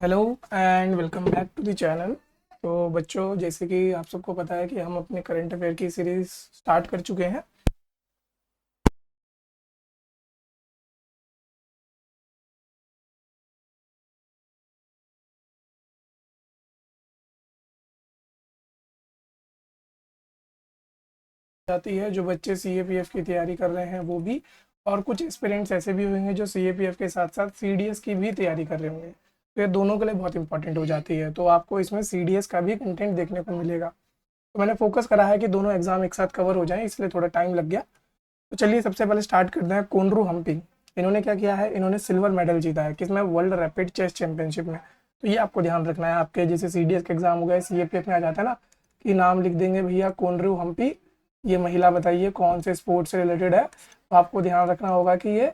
Hello and welcome back to the channel. तो बच्चों, जैसे कि आप सबको पता है कि हम अपने करंट अफेयर की सीरीज स्टार्ट कर चुके हैं। जाती है जो बच्चे सीएपीएफ की तैयारी कर रहे हैं वो भी, और कुछ एस्पिरेंट्स ऐसे भी होंगे जो सीएपीएफ के साथ साथ सीडीएस की भी तैयारी कर रहे होंगे। तो ये दोनों के लिए बहुत इंपॉर्टेंट हो जाती है। तो आपको इसमें सीडीएस का भी कंटेंट देखने को मिलेगा। तो मैंने फोकस करा है कि दोनों एग्जाम एक साथ कवर हो जाएं, इसलिए थोड़ा टाइम लग गया। तो चलिए सबसे पहले स्टार्ट करते हैं। कोनरू हम्पी, इन्होंने क्या किया है, इन्होंने सिल्वर मेडल जीता है किसमें, वर्ल्ड रैपिड चेस चैंपियनशिप में। तो ये आपको ध्यान रखना है। आपके जैसे सीडीएस के एग्जाम हो गए, सीएपीएफ में आ जाता है ना कि नाम लिख देंगे भैया कोनरू हम्पी, ये महिला बताइए कौन से स्पोर्ट्स से रिलेटेड है। तो आपको ध्यान रखना होगा कि ये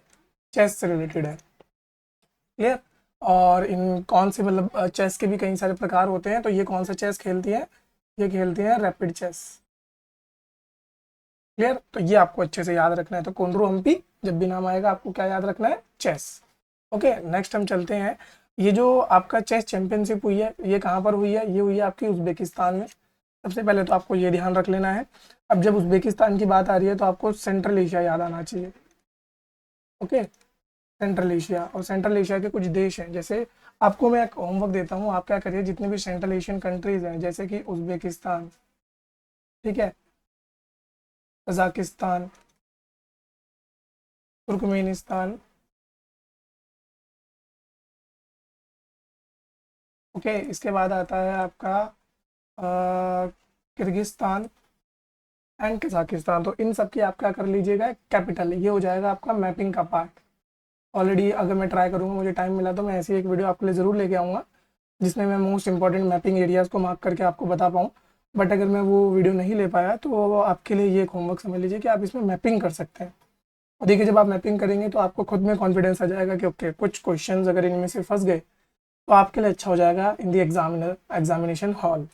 चेस से रिलेटेड है। क्लियर। और इन कौन से मतलब चेस के भी कई सारे प्रकार होते हैं। तो ये कौन सा चेस खेलती है, ये खेलती है रैपिड चेस। क्लियर। तो ये आपको अच्छे से याद रखना है। तो कोनरू हम्पी जब भी नाम आएगा आपको क्या याद रखना है, चेस। ओके, नेक्स्ट हम चलते हैं। ये जो आपका चेस चैंपियनशिप हुई है, ये कहाँ पर हुई है, ये हुई है आपकी उज्बेकिस्तान में। सबसे पहले तो आपको ये ध्यान रख लेना है। अब जब उज्बेकिस्तान की बात आ रही है तो आपको सेंट्रल एशिया याद आना चाहिए। ओके, सेंट्रल एशिया, और सेंट्रल एशिया के कुछ देश हैं। जैसे आपको मैं एक होमवर्क देता हूँ, आप क्या करिए, जितने भी सेंट्रल एशियन कंट्रीज हैं जैसे कि उज्बेकिस्तान, ठीक है, कजाकिस्तान, तुर्कमेनिस्तान, ओके, इसके बाद आता है आपका किर्गिस्तान एंड कजाकिस्तान। तो इन सब की आप क्या कर लीजिएगा, कैपिटल, ये हो जाएगा आपका मैपिंग का पार्ट। ऑलरेडी अगर मैं ट्राई करूँगा, मुझे टाइम मिला तो मैं ऐसी एक वीडियो आपके लिए ज़रूर लेके आऊँगा जिसमें मैं मोस्ट इंपॉर्टेंट मैपिंग एरियाज़ को मार्क करके आपको बता पाऊँ। बट अगर मैं वो वीडियो नहीं ले पाया तो आपके लिए ये एक होमवर्क समझ लीजिए कि आप इसमें मैपिंग कर सकते हैं। और देखिए, जब आप मैपिंग करेंगे तो आपको खुद में कॉन्फिडेंस आ जाएगा कि ओके, कुछ क्वेश्चंस अगर इनमें से फंस गए तो आपके लिए अच्छा हो जाएगा इन दी एग्जामिनेशन हॉल।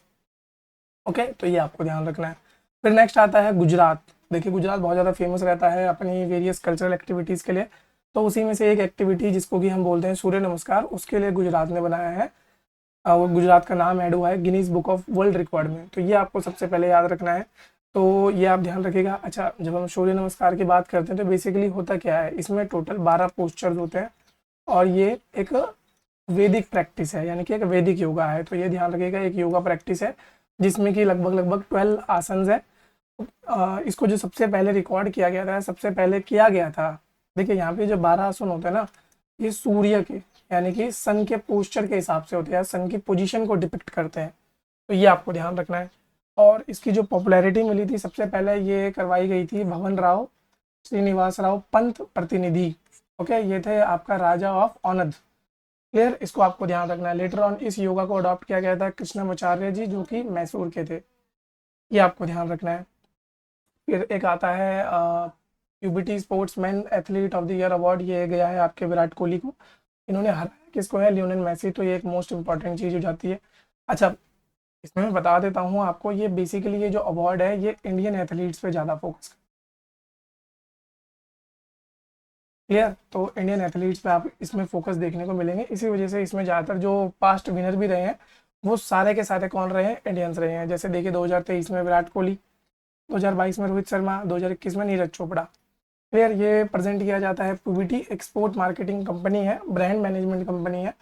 ओके, तो ये आपको ध्यान रखना है। फिर नेक्स्ट आता है गुजरात। देखिए, गुजरात बहुत ज़्यादा फेमस रहता है अपनी वेरियस कल्चरल एक्टिविटीज़ के लिए। तो उसी में से एक एक्टिविटी जिसको कि हम बोलते हैं सूर्य नमस्कार, उसके लिए गुजरात ने बनाया है। वो गुजरात का नाम ऐड हुआ है Guinness book of world record में। तो ये आपको सबसे पहले याद रखना है। तो ये आप ध्यान रखिएगा। अच्छा, जब हम सूर्य नमस्कार की बात करते हैं तो बेसिकली होता क्या है, इसमें टोटल 12 पोस्चर्स होते हैं और ये एक वैदिक प्रैक्टिस है, यानी कि एक वैदिक योगा है। तो ये ध्यान रखिएगा, एक योगा प्रैक्टिस है जिसमें कि लगभग लगभग 12 आसन है। इसको जो सबसे पहले रिकॉर्ड किया गया था, सबसे पहले किया गया था, देखिए यहाँ पे जो 12 आसन होते हैं ना, ये सूर्य के यानी कि सन के पोस्चर के हिसाब से होते हैं, सन की पोजीशन को डिपिक्ट करते हैं। तो ये आपको ध्यान रखना है। और इसकी जो पॉपुलैरिटी मिली थी, सबसे पहले ये करवाई गई थी भवन राव श्रीनिवास राव पंत प्रतिनिधि। ओके, ये थे आपका राजा ऑफ औनद। क्लियर, इसको आपको ध्यान रखना है। लेटर ऑन इस योगा को अडॉप्ट किया गया था कृष्णमाचार्य जी, जो कि मैसूर के थे। ये आपको ध्यान रखना है। फिर एक आता है UBT sportsman athlete of the year award, ये गया है आपके विराट कोहली को। इन्होंने हराया किसको है, लियोनेल मेसी। तो ये एक मोस्ट इंपॉर्टेंट चीज़ हो जाती है। अच्छा, इसमें मैं बता देता हूँ आपको, ये बेसिकली ये जो अवार्ड है ये इंडियन एथलीट्स पे ज़्यादा फोकस। क्लियर, तो इंडियन एथलीट्स पे आप इसमें फोकस देखने को मिलेंगे। इसी वजह से इसमें ज़्यादातर जो पास्ट विनर भी रहे हैं वो सारे के सारे कौन रहे हैं, इंडियंस रहे हैं। जैसे देखिए 2023 में विराट कोहली, 2022 में रोहित शर्मा, 2021 में नीरज चोपड़ा। क्लियर, ये प्रेजेंट किया जाता है। पीवीटी एक्सपोर्ट मार्केटिंग कंपनी है, ब्रांड मैनेजमेंट कंपनी है,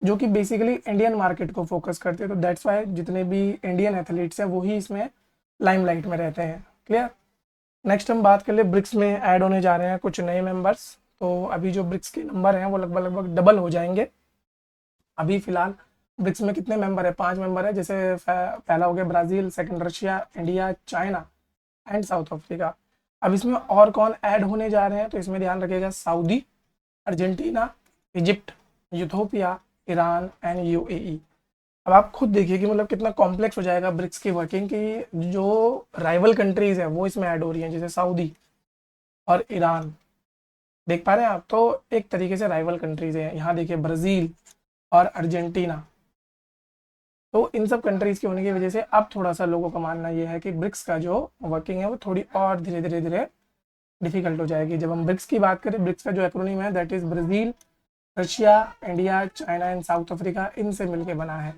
जो कि बेसिकली इंडियन मार्केट को फोकस करती है। तो दैट्स वाई जितने भी इंडियन एथलीट्स हैं वही इसमें लाइमलाइट में रहते हैं। क्लियर। नेक्स्ट हम बात कर ले, ब्रिक्स में ऐड होने जा रहे हैं कुछ नए मेंबर्स। तो अभी जो ब्रिक्स के नंबर हैं वो लगभग लगभग डबल हो जाएंगे। अभी फिलहाल ब्रिक्स में कितने मेंबर है, 5 मेंबर है। जैसे पहला हो गया Brazil, second Russia, India, China and south Africa. अब इसमें और कौन ऐड होने जा रहे हैं, तो इसमें ध्यान रखिएगा Saudi, Argentina, Egypt, Ethiopia, Iran and UAE. अब आप खुद देखिए कि मतलब कितना कॉम्प्लेक्स हो जाएगा ब्रिक्स की वर्किंग की। जो राइवल कंट्रीज हैं वो इसमें ऐड हो रही हैं, जैसे सऊदी और ईरान। देख पा रहे हैं आप, तो एक तरीके से राइवल कंट्रीज हैं। यहाँ देखिए ब्राज़ील और अर्जेंटीना। तो इन सब कंट्रीज के होने की वजह से अब थोड़ा सा लोगों का मानना ये है कि ब्रिक्स का जो वर्किंग है वो थोड़ी और धीरे धीरे डिफिकल्ट हो जाएगी। जब हम ब्रिक्स की बात करें, ब्रिक्स का जो एक्रोनिम है that is Brazil, Russia, India, China and south Africa, इनसे मिलके बना है।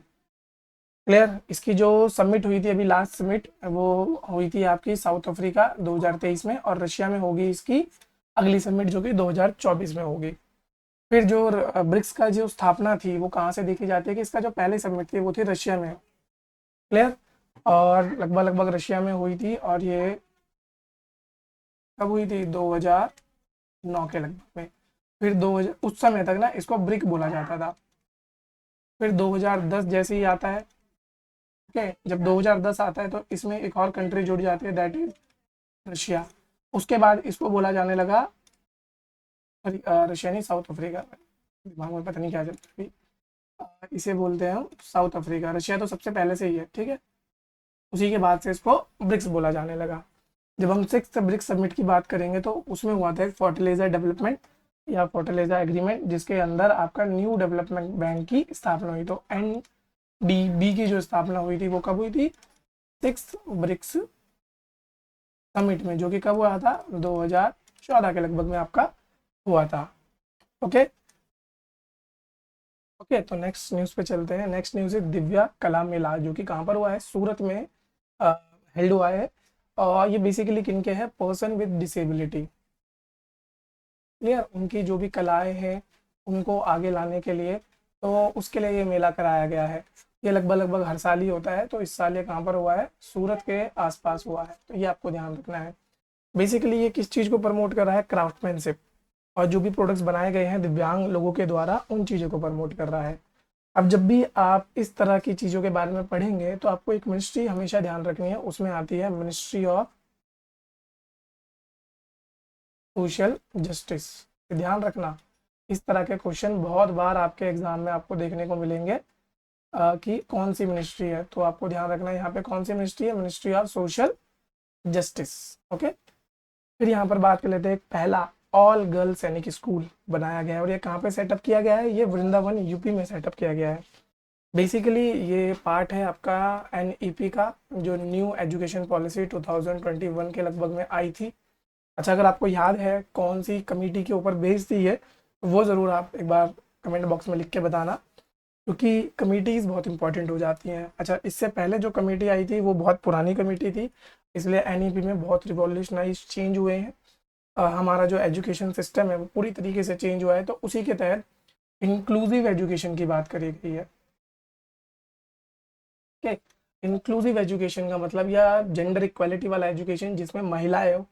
क्लियर। इसकी जो समिट हुई थी अभी लास्ट समिट, वो हुई थी आपकी साउथ अफ्रीका 2023 में, और रशिया में होगी इसकी अगली समिट जो कि 2024 में होगी। फिर जो ब्रिक्स का जो स्थापना थी वो कहाँ से देखी जाती है कि इसका जो पहले समिट थी वो थी रशिया में। क्लियर। और लगभग लगभग रशिया में हुई थी, और ये कब हुई थी? 2009 के लगभग में। फिर 2000 उस समय तक ना इसको ब्रिक बोला जाता था। फिर 2010 जैसे ही आता है, ओके, जब 2010 आता है तो इसमें एक और कंट्री जुड़ जाती है, दैट इज रशिया। उसके बाद इसको बोला जाने लगा, रशिया नहीं, साउथ अफ्रीका, दिमाग में पता नहीं क्या चलता है अभी। इसे बोलते हैं हम साउथ अफ्रीका। रशिया तो सबसे पहले से ही है, ठीक है। उसी के बाद से इसको ब्रिक्स बोला जाने लगा। जब हम सिक्स ब्रिक्स समिट की बात करेंगे तो उसमें हुआ था एक फर्टिलाइजर डेवलपमेंट या फर्टिलाइजर एग्रीमेंट, जिसके अंदर आपका न्यू डेवलपमेंट बैंक की स्थापना हुई। तो NDB की जो स्थापना हुई थी वो कब हुई थी? सिक्स ब्रिक्स समिट में, जो कि कब हुआ था? 2014 के लगभग में आपका हुआ था। ओके ओके, तो नेक्स्ट न्यूज़ पे चलते हैं। नेक्स्ट न्यूज़ है दिव्या कला मेला, जो कि कहाँ पर हुआ है? सूरत में हेल्ड हुआ है। और ये बेसिकली किनके है? Person with disability. क्लियर। उनकी जो भी कलाएं हैं उनको आगे लाने के लिए, तो उसके लिए ये मेला कराया गया है। ये लगभग लगभग हर साल ही होता है। तो इस साल ये कहाँ पर हुआ है? सूरत के आसपास हुआ है। तो ये आपको ध्यान रखना है। बेसिकली ये किस चीज़ को प्रमोट कर रहा है? क्राफ्टमैनशिप, और जो भी प्रोडक्ट्स बनाए गए हैं दिव्यांग लोगों के द्वारा, उन चीज़ों को प्रमोट कर रहा है। अब जब भी आप इस तरह की चीज़ों के बारे में पढ़ेंगे तो आपको एक मिनिस्ट्री हमेशा ध्यान रखनी है, उसमें आती है मिनिस्ट्री ऑफ सोशल जस्टिस। ध्यान रखना, इस तरह के क्वेश्चन बहुत बार आपके एग्जाम में आपको देखने को मिलेंगे कि कौन सी मिनिस्ट्री है। तो आपको ध्यान रखना है यहाँ पे कौन सी मिनिस्ट्री है? Ministry of social justice. Okay. फिर यहाँ पर बात कर लेते हैं, एक पहला ऑल गर्ल सैनिक स्कूल बनाया गया है, और ये कहाँ पे सेटअप किया गया है? ये वृंदावन यूपी में सेटअप किया गया है। बेसिकली ये पार्ट है आपका NEP का, जो न्यू एजुकेशन पॉलिसी 2021 के लगभग में आई थी। अच्छा, अगर आपको याद है कौन सी कमेटी के ऊपर बेस्ड थी है, वो ज़रूर आप एक बार कमेंट बॉक्स में लिख के बताना, क्योंकि कमेटीज़ बहुत इंपॉर्टेंट हो जाती हैं। अच्छा, इससे पहले जो कमेटी आई थी वो बहुत पुरानी कमेटी थी, इसलिए NEP में बहुत रिवॉल्यूशनाइज चेंज हुए हैं। हमारा जो एजुकेशन सिस्टम है वो पूरी तरीके से चेंज हुआ है। तो उसी के तहत इंक्लूसिव एजुकेशन की बात करी गई है। ओके। इंक्लूसिव एजुकेशन का मतलब या जेंडर इक्वालिटी वाला एजुकेशन, जिसमें महिलाएं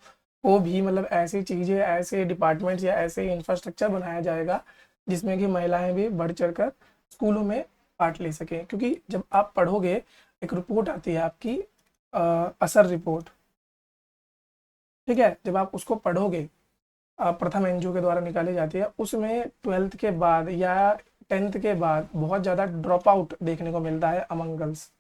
को भी मतलब ऐसी चीज़ें, ऐसे डिपार्टमेंट्स या ऐसे इंफ्रास्ट्रक्चर बनाया जाएगा जिसमें कि महिलाएं भी बढ़ चढ़कर स्कूलों में पार्ट ले सकें। क्योंकि जब आप पढ़ोगे, एक रिपोर्ट आती है आपकी असर रिपोर्ट, ठीक है, जब आप उसको पढ़ोगे, प्रथम NGO के द्वारा निकाली जाती है, उसमें 12th के बाद या 10th के बाद बहुत ज़्यादा ड्रॉप आउट देखने को मिलता है अमंग गर्ल्स।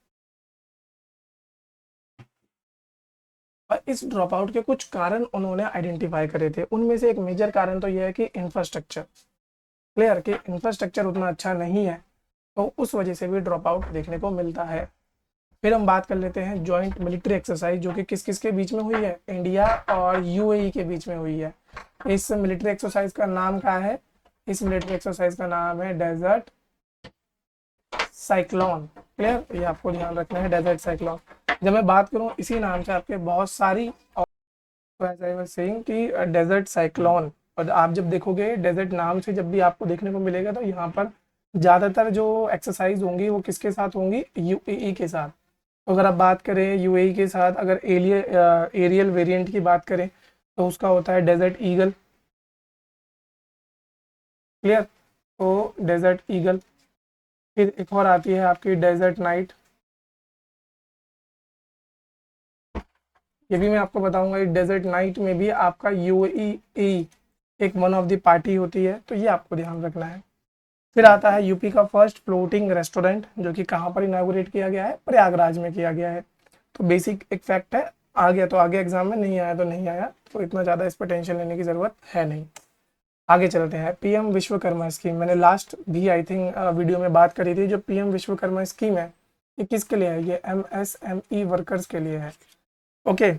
और इस ड्रॉप आउट के कुछ कारण उन्होंने आइडेंटिफाई करे थे। उनमें से एक मेजर कारण तो यह है कि इंफ्रास्ट्रक्चर, क्लियर, कि इंफ्रास्ट्रक्चर उतना अच्छा नहीं है, तो उस वजह से भी ड्रॉप आउट देखने को मिलता है। फिर हम बात कर लेते हैं जॉइंट मिलिट्री एक्सरसाइज, जो कि किस किस के बीच में हुई है? इंडिया और UAE के बीच में हुई है। इस मिलिट्री एक्सरसाइज का नाम क्या है? इस मिलिट्री एक्सरसाइज का नाम है डेजर्ट साइक्लोन। क्लियर, ये आपको ध्यान रखना है, डेजर्ट साइक्लोन। जब मैं बात करूं इसी नाम से आपके बहुत सारी, कि डेजर्ट साइक्लोन, और आप जब देखोगे डेजर्ट नाम से जब भी आपको देखने को मिलेगा तो यहाँ पर ज़्यादातर जो एक्सरसाइज होंगी वो किसके साथ होंगी? UAE के साथ। तो अगर आप बात करें UAE के साथ, अगर एरियल वेरिएंट की बात करें तो उसका होता है डेजर्ट ईगल। क्लियर, तो डेजर्ट ईगल। फिर एक और आती है आपकी डेजर्ट नाइट। ये भी मैं आपको बताऊंगा, डेजर्ट नाइट में भी आपका UAE एक वन ऑफ द पार्टी होती है, तो ये आपको ध्यान रखना है। फिर आता है यूपी का फर्स्ट फ्लोटिंग रेस्टोरेंट, जो कि कहाँ पर इनागोरेट किया गया है? प्रयागराज में किया गया है। तो बेसिक एक फैक्ट है, आ गया तो आगे एग्जाम में, नहीं आया तो नहीं आया, तो इतना ज़्यादा इस पर टेंशन लेने की ज़रूरत है नहीं। आगे चलते हैं। PM विश्वकर्मा स्कीम, मैंने लास्ट भी आई थिंक वीडियो में बात करी थी। जो PM विश्वकर्मा स्कीम है ये किसके लिए है? ये MSME वर्कर्स के लिए है। ओके।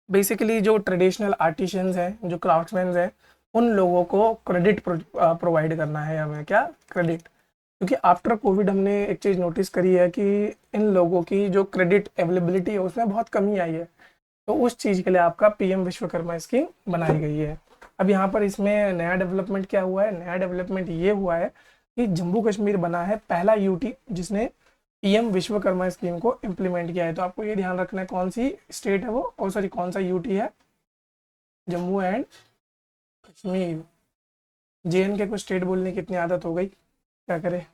बेसिकली जो ट्रेडिशनल आर्टिशियंस हैं, जो क्राफ्ट्समैन हैं, उन लोगों को क्रेडिट प्रोवाइड करना है हमें, क्या क्रेडिट, क्योंकि आफ्टर कोविड हमने एक चीज़ नोटिस करी है कि इन लोगों की जो क्रेडिट अवेलेबिलिटी है उसमें बहुत कमी आई है। तो उस चीज़ के लिए आपका पीएम विश्वकर्मा स्कीम बनाई गई है। अब यहाँ पर इसमें नया डेवलपमेंट क्या हुआ है, नया डेवलपमेंट ये हुआ है कि जम्मू कश्मीर बना है पहला यूटी जिसने पीएम विश्वकर्मा स्कीम को इम्प्लीमेंट किया है। तो आपको ये ध्यान रखना है कौन सी स्टेट है वो, और सॉरी कौन सा यूटी है, जम्मू एंड कश्मीर। जेएनके को स्टेट बोलने की इतनी आदत हो गई, क्या करे।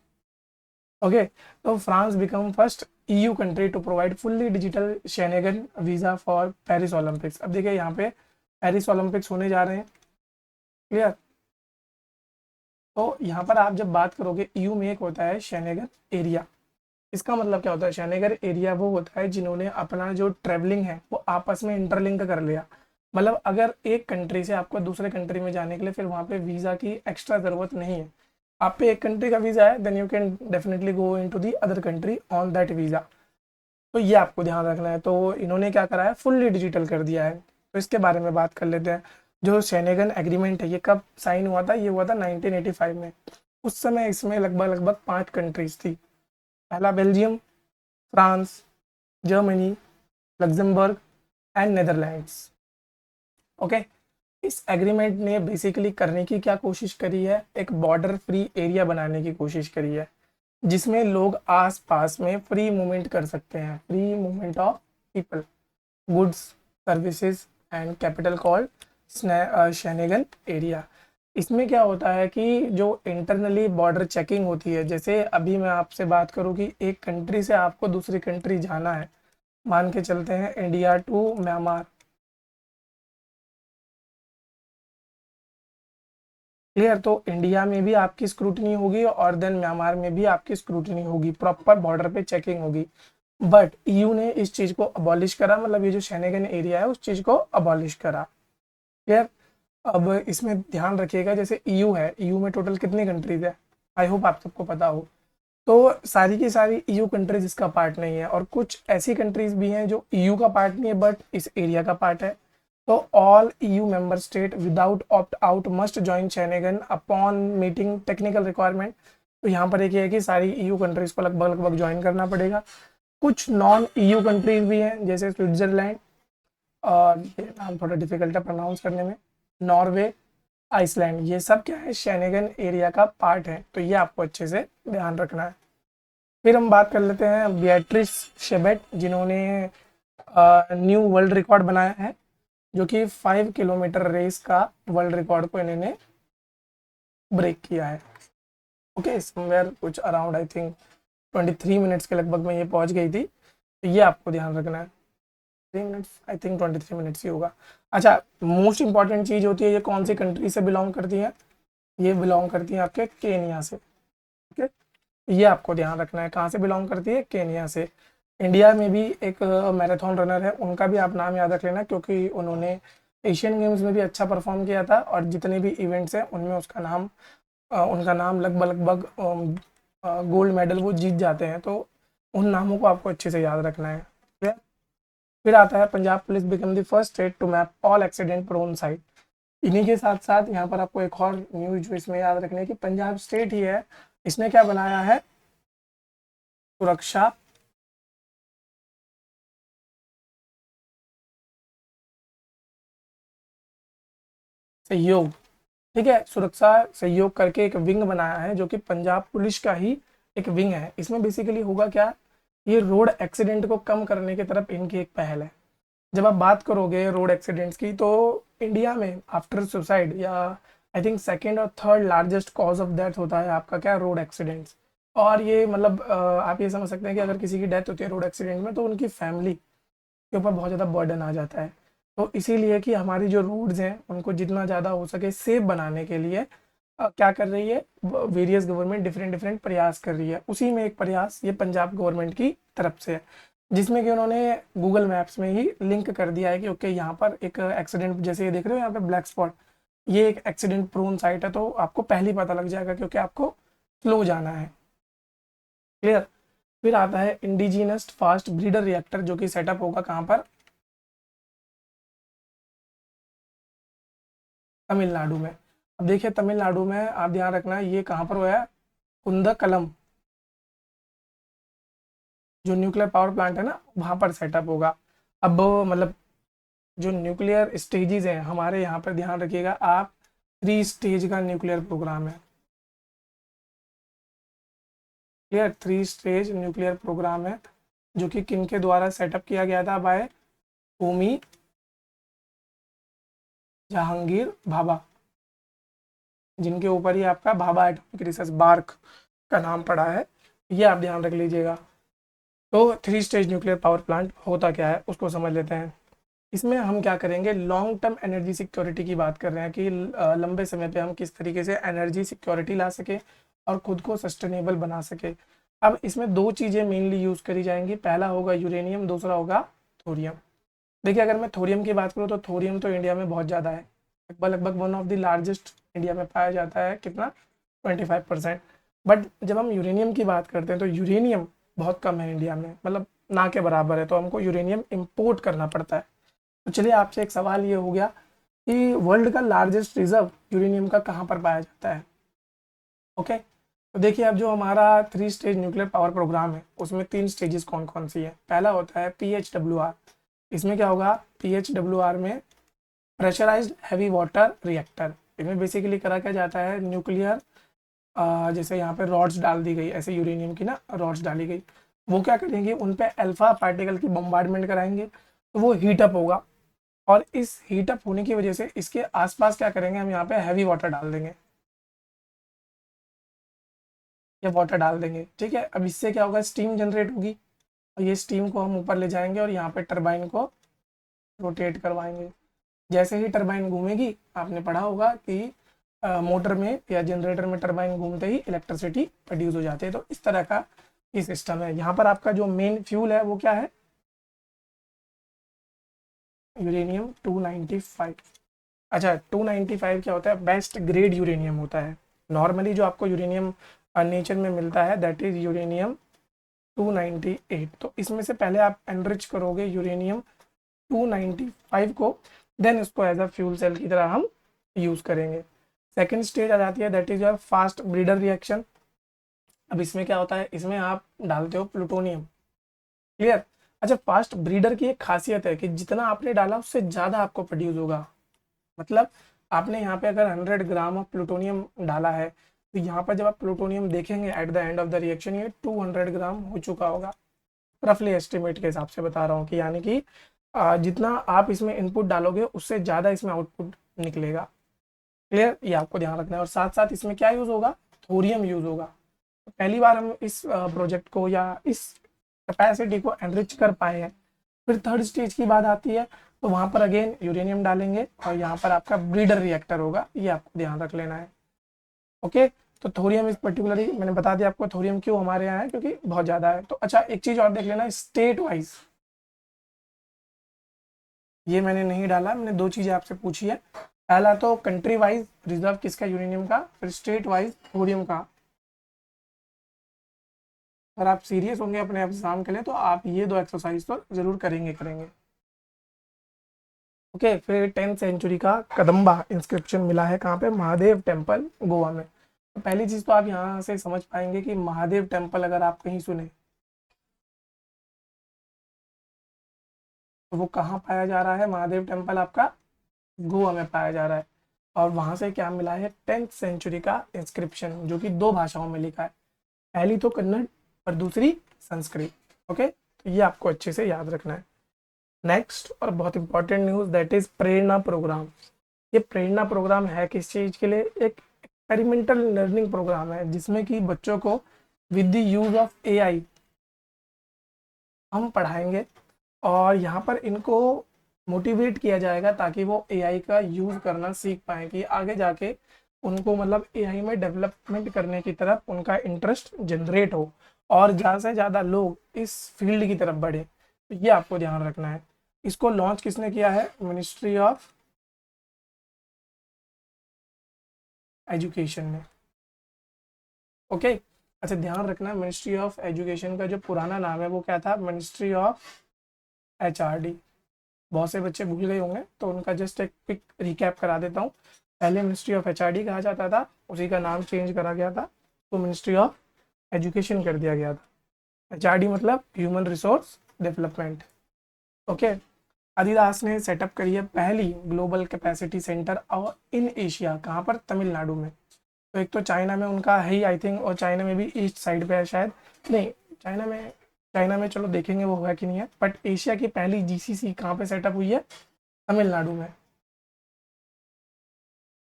ओके, तो France become first EU country to provide fully digital Schengen visa for Paris Olympics. अब देखिए यहाँ पे पेरिस ओलंपिक्स होने जा रहे हैं, क्लियर। तो यहाँ पर आप जब बात करोगे ईयू में एक होता है शेनेगन एरिया। इसका मतलब क्या होता है, शेनेगन एरिया वो होता है जिन्होंने अपना जो ट्रेवलिंग है वो आपस में इंटरलिंक कर लिया। मतलब अगर एक कंट्री से आपको दूसरे कंट्री में जाने के लिए फिर वहाँ पे वीज़ा की एक्स्ट्रा ज़रूरत नहीं है। आप पे एक कंट्री का वीज़ा है then you can definitely go into the other country on that visa. तो ये आपको ध्यान रखना है। तो इन्होंने क्या करा है, फुल्ली डिजिटल कर दिया है। तो इसके बारे में बात कर लेते हैं। जो शेनेगन एग्रीमेंट है ये कब साइन हुआ था, ये हुआ था 1985 में। उस समय इसमें लगभग लगभग 5 कंट्रीज थी। पहला Belgium, France, Germany, Luxembourg and Netherlands. Okay, इस एग्रीमेंट ने बेसिकली करने की क्या कोशिश करी है, एक बॉर्डर फ्री एरिया बनाने की कोशिश करी है जिसमें लोग आस पास में फ्री मूवमेंट कर सकते हैं, free movement of people, goods, services and capital called Schengen area. इसमें क्या होता है कि जो इंटरनली बॉर्डर चेकिंग होती है, जैसे अभी मैं आपसे बात करूं कि एक कंट्री से आपको दूसरी कंट्री जाना है, मान के चलते हैं इंडिया टू म्यांमार, क्लियर। तो इंडिया में भी आपकी स्क्रूटनी होगी और देन म्यांमार में भी आपकी स्क्रूटनी होगी, प्रॉपर बॉर्डर पे चेकिंग होगी। बट ईयू ने इस चीज को अबॉलिश करा, मतलब ये जो शेनेगन एरिया है उस चीज को अबॉलिश करा, क्लियर। अब इसमें ध्यान रखिएगा, जैसे ईयू है, ईयू में टोटल कितनी कंट्रीज है, आई होप आप सबको पता हो। तो सारी की सारी ईयू कंट्रीज इसका पार्ट नहीं है, और कुछ ऐसी कंट्रीज भी हैं जो ईयू का पार्ट नहीं है बट इस एरिया का पार्ट है। तो all EU member state without opt out must join Schengen upon meeting technical requirement. तो यहाँ पर एक है कि सारी ईयू कंट्रीज को लगभग लगभग ज्वाइन करना पड़ेगा। कुछ नॉन ईयू कंट्रीज भी हैं जैसे स्विट्जरलैंड, और ये नाम थोड़ा डिफिकल्ट है प्रोनाउंस करने में, नॉर्वे, आइसलैंड, ये सब क्या है, शेनेगन एरिया का पार्ट है। तो ये आपको अच्छे से ध्यान रखना है। फिर हम बात कर लेते हैं बियाट्रिस शेबेट, जिन्होंने न्यू वर्ल्ड रिकॉर्ड बनाया है, जो कि 5 किलोमीटर रेस का वर्ल्ड रिकॉर्ड को इन्होंने ब्रेक किया है। ओके, समवेयर कुछ अराउंड आई थिंक 23 मिनट्स के लगभग में ये पहुंच गई थी। तो ये आपको ध्यान रखना है, 3 मिनट्स, आई थिंक 23 मिनट्स ही होगा। अच्छा, मोस्ट इंपॉर्टेंट चीज़ होती है, ये कौन सी कंट्री से बिलोंग करती है, ये बिलोंग करती है आपके केनिया से। ओके, ये आपको ध्यान रखना है, कहाँ से बिलोंग करती है, केनिया से। इंडिया में भी एक मैराथन रनर है, उनका भी आप नाम याद रख लेना, क्योंकि उन्होंने एशियन गेम्स में भी अच्छा परफॉर्म किया था, और जितने भी इवेंट्स हैं उनमें उसका नाम उनका नाम लगभग लगभग गोल्ड मेडल वो जीत जाते हैं। तो उन नामों को आपको अच्छे से याद रखना है। फिर आता है Punjab police become the first state to map all accident prone site. इन्हीं के साथ साथ यहाँ पर आपको एक और न्यूज जो इसमें याद रखने की, पंजाब स्टेट ही है, इसने क्या बनाया है, सुरक्षा सहयोग, ठीक है, सुरक्षा सहयोग करके एक विंग बनाया है जो कि पंजाब पुलिस का ही एक विंग है। इसमें बेसिकली होगा क्या, ये रोड एक्सीडेंट को कम करने की तरफ इनकी एक पहल है। जब आप बात करोगे रोड एक्सीडेंट्स की, तो इंडिया में आफ्टर सुसाइड या आई थिंक सेकेंड और third largest cause of death होता है आपका क्या, रोड एक्सीडेंट्स। और ये मतलब आप ये समझ सकते हैं कि अगर किसी की डेथ होती है रोड एक्सीडेंट में तो उनकी फैमिली के ऊपर बहुत ज़्यादा बर्डन आ जाता है। तो इसीलिए कि हमारी जो रोड्स हैं उनको जितना ज़्यादा हो सके सेफ बनाने के लिए क्या कर रही है, वेरियस गवर्नमेंट डिफरेंट डिफरेंट प्रयास कर रही है। उसी में एक प्रयास ये पंजाब गवर्नमेंट की तरफ से है, जिसमें कि उन्होंने गूगल मैप्स में ही लिंक कर दिया है कि ओके यहाँ पर एक एक्सीडेंट, जैसे ये देख रहे हो यहाँ पे ब्लैक स्पॉट, ये एक एक्सीडेंट प्रोन साइट है। तो आपको पहले ही पता लग जाएगा क्योंकि आपको स्लो जाना है, क्लियर। फिर आता है इंडिजिनस फास्ट ब्रीडर रिएक्टर, जो कि सेटअप होगा कहाँ पर, तमिलनाडु में। अब देखिए तमिलनाडु में आप ध्यान रखना ये कहाँ पर हुआ है, कुंदकलम जो न्यूक्लियर पावर प्लांट है ना वहाँ पर सेटअप होगा। अब मतलब जो न्यूक्लियर स्टेजेस हैं हमारे यहाँ पर ध्यान रखिएगा आप, 3 स्टेज का न्यूक्लियर प्रोग्राम है। क्लियर, 3 स्टेज न्यूक्लियर प्रोग्राम है जो कि किन के द्वारा सेटअप किया गया था, बाय होमी जहांगीर भाभा, जिनके ऊपर ही आपका भाभा एटॉमिक रिसर्च बार्क का नाम पड़ा है, ये आप ध्यान रख लीजिएगा। तो 3 स्टेज न्यूक्लियर पावर प्लांट होता क्या है उसको समझ लेते हैं। इसमें हम क्या करेंगे, लॉन्ग टर्म एनर्जी सिक्योरिटी की बात कर रहे हैं कि लंबे समय पे हम किस तरीके से एनर्जी सिक्योरिटी ला सके और खुद को सस्टेनेबल बना सके। अब इसमें 2 चीज़ें मेनली यूज़ करी जाएंगी, पहला होगा यूरेनियम, दूसरा होगा थोरियम। देखिए अगर मैं थोरियम की बात करूँ तो थोरियम तो इंडिया में बहुत ज़्यादा है, लगभग लगभग one of the largest India में पाया जाता है, कितना 25%। बट जब हम यूरेनियम की बात करते हैं तो यूरेनियम बहुत कम है इंडिया में, मतलब ना के बराबर है, तो हमको यूरेनियम इम्पोर्ट करना पड़ता है। तो चलिए आपसे एक सवाल ये हो गया कि वर्ल्ड का लार्जेस्ट रिजर्व यूरेनियम का कहाँ पर पाया जाता है। ओके, तो देखिए अब जो हमारा 3 स्टेज न्यूक्लियर पावर प्रोग्राम है उसमें 3 स्टेजेस कौन कौन सी है। पहला होता है PHWR। इसमें क्या होगा, PHWR में प्रेशराइज्ड हैवी वाटर रिएक्टर। इसमें बेसिकली करा क्या जाता है, न्यूक्लियर जैसे यहाँ पे रॉड्स डाल दी गई, ऐसे यूरेनियम की ना रॉड्स डाली गई, वो क्या करेंगे उन पे अल्फा पार्टिकल की बम्बार्डमेंट कराएंगे तो वो हीटअप होगा, और इस हीटअप होने की वजह से इसके आसपास क्या करेंगे, हम यहाँ पे हैवी वाटर डाल देंगे या वाटर डाल देंगे। ठीक है, अब इससे क्या होगा, स्टीम जनरेट होगी और ये स्टीम को हम ऊपर ले जाएंगे और यहाँ पे टरबाइन को रोटेट करवाएंगे। जैसे ही टरबाइन घूमेगी, आपने पढ़ा होगा कि मोटर में या जनरेटर में टरबाइन घूमते ही इलेक्ट्रिसिटी प्रोड्यूस हो जाती है। तो इस तरह का ये सिस्टम है। यहाँ पर आपका जो मेन फ्यूल है वो क्या है, यूरेनियम 295। अच्छा, 295 क्या होता है, बेस्ट ग्रेड यूरेनियम होता है। नॉर्मली जो आपको यूरेनियम नेचर में मिलता है दैट इज यूरेनियम 298। तो इसमें से पहले आप एनरिच करोगे यूरेनियम 295 को, देन इसको एज अ फ्यूल सेल की तरह हम यूज़ करेंगे। सेकेंड स्टेज आ जाती है that is your fast breeder reaction. अब इसमें क्या होता है, इसमें आप डालते हो प्लूटोनियम। क्लियर। अच्छा, फास्ट ब्रीडर की एक खासियत है कि जितना आपने डाला उससे ज़्यादा आपको प्रोड्यूस होगा। मतलब आपने यहाँ पे अगर 100 ग्राम ऑफ प्लूटोनियम डाला है तो यहाँ पर जब आप प्लूटोनियम देखेंगे at the end of the reaction ये 200 ग्राम हो चुका होगा। रफली एस्टिमेट के हिसाब से बता रहा हूँ कि यानी कि जितना आप इसमें इनपुट डालोगे उससे ज़्यादा इसमें आउटपुट निकलेगा। क्लियर, ये आपको ध्यान रखना है। और साथ साथ इसमें क्या यूज़ होगा, थोरियम यूज़ होगा। तो पहली बार हम इस प्रोजेक्ट को या इस कैपेसिटी को एनरिच कर पाए हैं। फिर थर्ड स्टेज की बात आती है तो वहाँ पर अगेन यूरेनियम डालेंगे और यहाँ पर आपका ब्रीडर रिएक्टर होगा, ये आपको ध्यान रख लेना है। ओके, तो थोरियम इस पर्टिकुलरली मैंने बता दिया आपको थोरियम क्यों हमारे यहाँ है, क्योंकि बहुत ज़्यादा है। तो अच्छा एक चीज़ और देख लेना, स्टेट वाइज ये मैंने नहीं डाला, मैंने 2 चीज़ें आपसे पूछी है। पहला तो कंट्री वाइज रिजर्व किसका, यूरेनियम का, फिर स्टेट वाइज थोरियम का। अगर आप सीरियस होंगे अपने एग्जाम के लिए तो आप ये 2 एक्सरसाइज तो जरूर करेंगे करेंगे। ओके, फिर 10th सेंचुरी का कदम्बा इंस्क्रिप्शन मिला है कहाँ पे, महादेव टेम्पल गोवा में। तो पहली चीज़ तो आप यहाँ से समझ पाएंगे कि महादेव टेम्पल अगर आप कहीं सुने तो वो कहाँ पाया जा रहा है, महादेव टेम्पल आपका गोवा में पाया जा रहा है। और वहाँ से क्या मिला है, 10th सेंचुरी का इंस्क्रिप्शन जो कि 2 भाषाओं में लिखा है, पहली तो कन्नड़ और दूसरी संस्कृत। ओके, तो ये आपको अच्छे से याद रखना है। नेक्स्ट और बहुत important news that is Prerna program. ये प्रेरणा प्रोग्राम है किस चीज़ के लिए, एक एक्सपेरिमेंटल लर्निंग प्रोग्राम है जिसमें कि बच्चों को with the use of AI हम पढ़ाएंगे और यहाँ पर इनको मोटिवेट किया जाएगा ताकि वो एआई का यूज़ करना सीख पाएँ कि आगे जाके उनको मतलब एआई में डेवलपमेंट करने की तरफ उनका इंटरेस्ट जनरेट हो और ज़्यादा से ज़्यादा लोग इस फील्ड की तरफ बढ़े। तो ये आपको ध्यान रखना है। इसको लॉन्च किसने किया है, मिनिस्ट्री ऑफ एजुकेशन ने। ओके, अच्छा ध्यान रखना, मिनिस्ट्री ऑफ एजुकेशन का जो पुराना नाम है वो क्या था, मिनिस्ट्री ऑफ एचआरडी। बहुत से बच्चे भूल गए होंगे तो उनका जस्ट एक क्विक रिकैप करा देता हूँ। पहले मिनिस्ट्री ऑफ एचआरडी कहा जाता था, उसी का नाम चेंज करा गया था, तो मिनिस्ट्री ऑफ एजुकेशन कर दिया गया था। एचआरडी मतलब human resource development. Okay. adidas ने सेटअप करी है पहली ग्लोबल कैपेसिटी सेंटर और इन एशिया, कहाँ पर, तमिलनाडु में। तो एक तो चाइना में उनका है ही आई थिंक, और चाइना में भी ईस्ट साइड पे है शायद, नहीं चाइना में चलो देखेंगे वो है कि नहीं है, बट एशिया की पहली जीसीसी कहाँ पे सेटअप हुई है, तमिलनाडु में।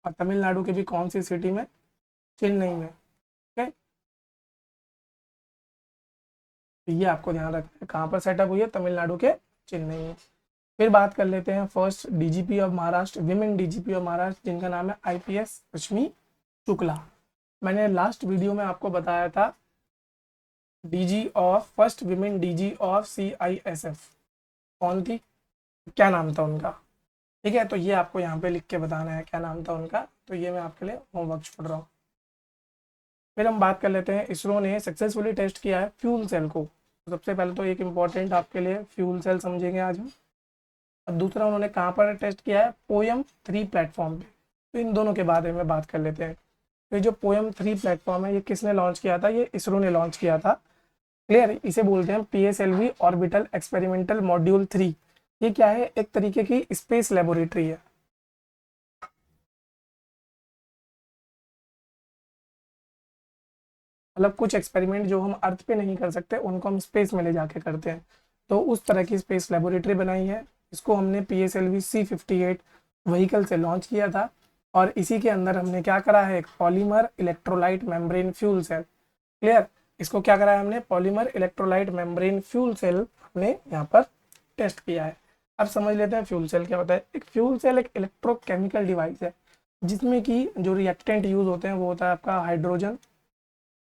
और तमिलनाडु के भी कौन सी सिटी में, चेन्नई में। ओके, तो ये आपको ध्यान रखना है, कहाँ पर सेटअप हुई है, तमिलनाडु के चेन्नई में। फिर बात कर लेते हैं first DGP of Maharashtra, women DGP of Maharashtra, जिनका नाम है आईपीएस रश्मि शुक्ला। मैंने लास्ट वीडियो में आपको बताया था DG of, first women DG of CISF कौन थी, क्या नाम था उनका, ठीक है। तो ये आपको यहाँ पे लिख के बताना है क्या नाम था उनका, तो ये मैं आपके लिए होमवर्क छोड़ रहा हूँ। फिर हम बात कर लेते हैं, इसरो ने सक्सेसफुली टेस्ट किया है फ्यूल सेल को। तो सबसे पहले तो एक इम्पॉर्टेंट आपके लिए फ्यूल सेल समझेंगे आज हम। और दूसरा उन्होंने कहाँ पर टेस्ट किया है, पोयम 3 प्लेटफॉर्म पे। तो इन दोनों के बारे में बात कर लेते हैं। तो ये जो पोयम 3 प्लेटफॉर्म है, ये किसने लॉन्च किया था, ये इसरो ने लॉन्च किया था। क्लियर, इसे बोलते हैं पीएसएलवी ऑर्बिटल एक्सपेरिमेंटल मॉड्यूल 3। ये क्या है, एक तरीके की स्पेस लेबोरेटरी है। मतलब कुछ एक्सपेरिमेंट जो हम अर्थ पे नहीं कर सकते उनको हम स्पेस में ले जाके करते हैं, तो उस तरह की स्पेस लेबोरेटरी बनाई है। इसको हमने PSLV C58 व्हीकल से लॉन्च किया था, और इसी के अंदर हमने क्या करा है, एक polymer electrolyte membrane fuel cell. Clear, इसको क्या करा है हमने, polymer electrolyte membrane fuel cell हमने यहाँ पर टेस्ट किया है। अब समझ लेते हैं फ्यूल सेल क्या होता है। एक फ्यूल सेल एक इलेक्ट्रोकेमिकल डिवाइस है, जिसमें कि जो रिएक्टेंट यूज होते हैं वो होता है आपका हाइड्रोजन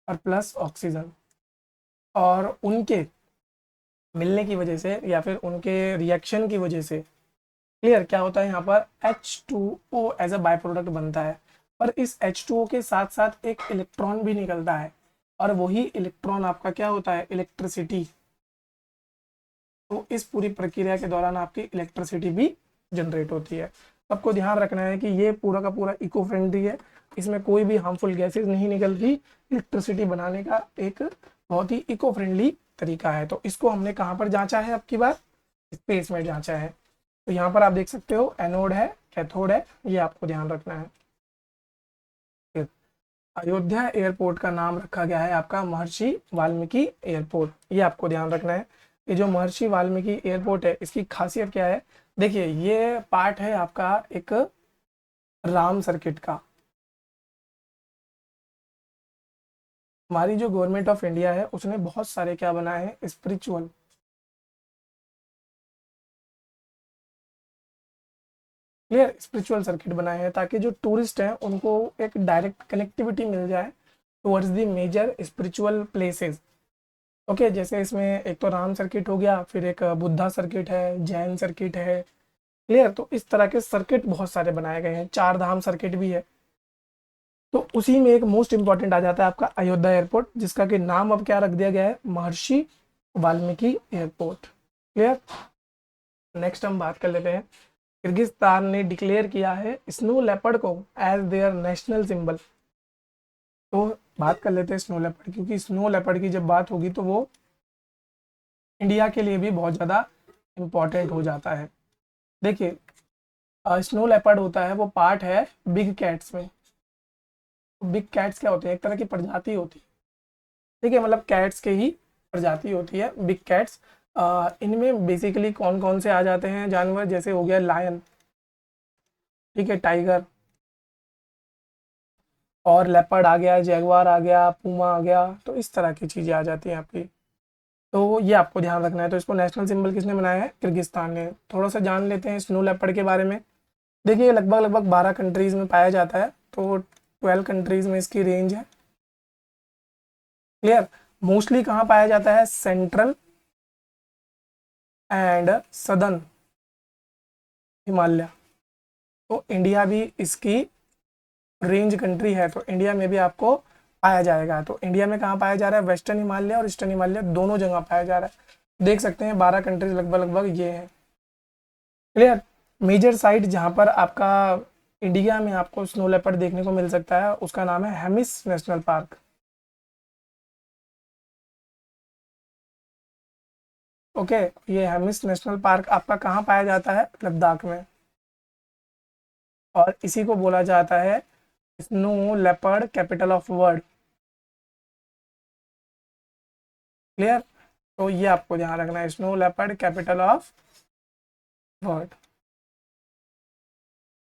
और प्लस ऑक्सीजन, और उनके मिलने की वजह से या फिर उनके रिएक्शन की वजह से, क्लियर, क्या होता है यहाँ पर H2O as a by product बनता है। पर इस H2O के साथ साथ एक इलेक्ट्रॉन भी निकलता है, और वही इलेक्ट्रॉन आपका क्या होता है, इलेक्ट्रिसिटी। तो इस पूरी प्रक्रिया के दौरान आपकी इलेक्ट्रिसिटी भी जनरेट होती है। सबको ध्यान रखना है कि ये पूरा का पूरा इको फ्रेंडली है, इसमें कोई भी हार्मफुल गैसेज नहीं निकलती। इलेक्ट्रिसिटी बनाने का एक बहुत ही इको फ्रेंडली तरीका है। तो इसको हमने कहाँ पर जांचा है, अब की बार स्पेस में जांचा है। तो यहाँ पर आप देख सकते हो एनोड है, कैथोड है, ये आपको ध्यान रखना है। अयोध्या एयरपोर्ट का नाम रखा गया है आपका महर्षि वाल्मीकि एयरपोर्ट, ये आपको ध्यान रखना है। ये जो महर्षि वाल्मीकि एयरपोर्ट है, इसकी खासियत क्या है, देखिए ये पार्ट है आपका एक राम सर्किट का। हमारी जो गवर्नमेंट ऑफ इंडिया है उसने बहुत सारे क्या बनाए हैं, स्पिरिचुअल, क्लियर, स्पिरिचुअल सर्किट बनाए हैं, ताकि जो टूरिस्ट हैं उनको एक डायरेक्ट कनेक्टिविटी मिल जाए towards the major spiritual places. Okay, जैसे इसमें एक तो राम सर्किट हो गया, फिर एक बुद्धा सर्किट है, जैन सर्किट है, क्लियर। तो इस तरह के सर्किट बहुत सारे बनाए गए हैं, 4 धाम सर्किट भी है। तो उसी में एक मोस्ट इंपॉर्टेंट आ जाता है आपका अयोध्या एयरपोर्ट, जिसका कि नाम अब क्या रख दिया गया है, महर्षि वाल्मीकि एयरपोर्ट। क्लियर, नेक्स्ट हम बात कर लेते हैं, किर्गिस्तान ने डिक्लेयर किया है स्नो लेपर्ड को एज देयर नेशनल सिंबल। तो बात कर लेते हैं स्नो लेपर्ड, क्योंकि स्नो लेपर्ड की जब बात होगी तो वो इंडिया के लिए भी बहुत ज़्यादा इम्पॉर्टेंट हो जाता है। देखिए, स्नो लेपर्ड होता है वो पार्ट है बिग कैट्स में। बिग कैट्स क्या होते हैं, एक तरह की प्रजाति होती है, ठीक है, मतलब कैट्स के ही प्रजाति होती है बिग कैट्स। इनमें बेसिकली कौन कौन से आ जाते हैं जानवर, जैसे हो गया लायन, ठीक है, टाइगर, और लेपर्ड आ गया, जैगवार आ गया, पूमा आ गया, तो इस तरह की चीज़ें आ जाती हैं आपकी। तो ये आपको ध्यान रखना है। तो इसको नेशनल सिंबल किसने बनाया है, किर्गिस्तान ने। थोड़ा सा जान लेते हैं स्नो लेपर्ड के बारे में। देखिए लगभग लगभग 12 कंट्रीज़ में पाया जाता है, तो 12 कंट्रीज़ में इसकी रेंज है। क्लियर, मोस्टली कहाँ पाया जाता है, सेंट्रल एंड सदर्न हिमालय। तो इंडिया भी इसकी रेंज कंट्री है, तो इंडिया में भी आपको पाया जाएगा। तो इंडिया में कहाँ पाया जा रहा है, वेस्टर्न हिमालय और ईस्टर्न हिमालय दोनों जगह पाया जा रहा है। देख सकते हैं 12 कंट्रीज लगभग लगभग ये है। क्लियर, मेजर साइट जहाँ पर आपका इंडिया में आपको स्नो लेपर्ड देखने को मिल सकता है, उसका नाम है हेमिस नेशनल पार्क। ओके, ये हेमिस नेशनल पार्क आपका कहाँ पाया जाता है? लद्दाख में। और इसी को बोला जाता है snow leopard capital of world. Clear? तो ये आपको ध्यान रखना है, snow leopard capital of world.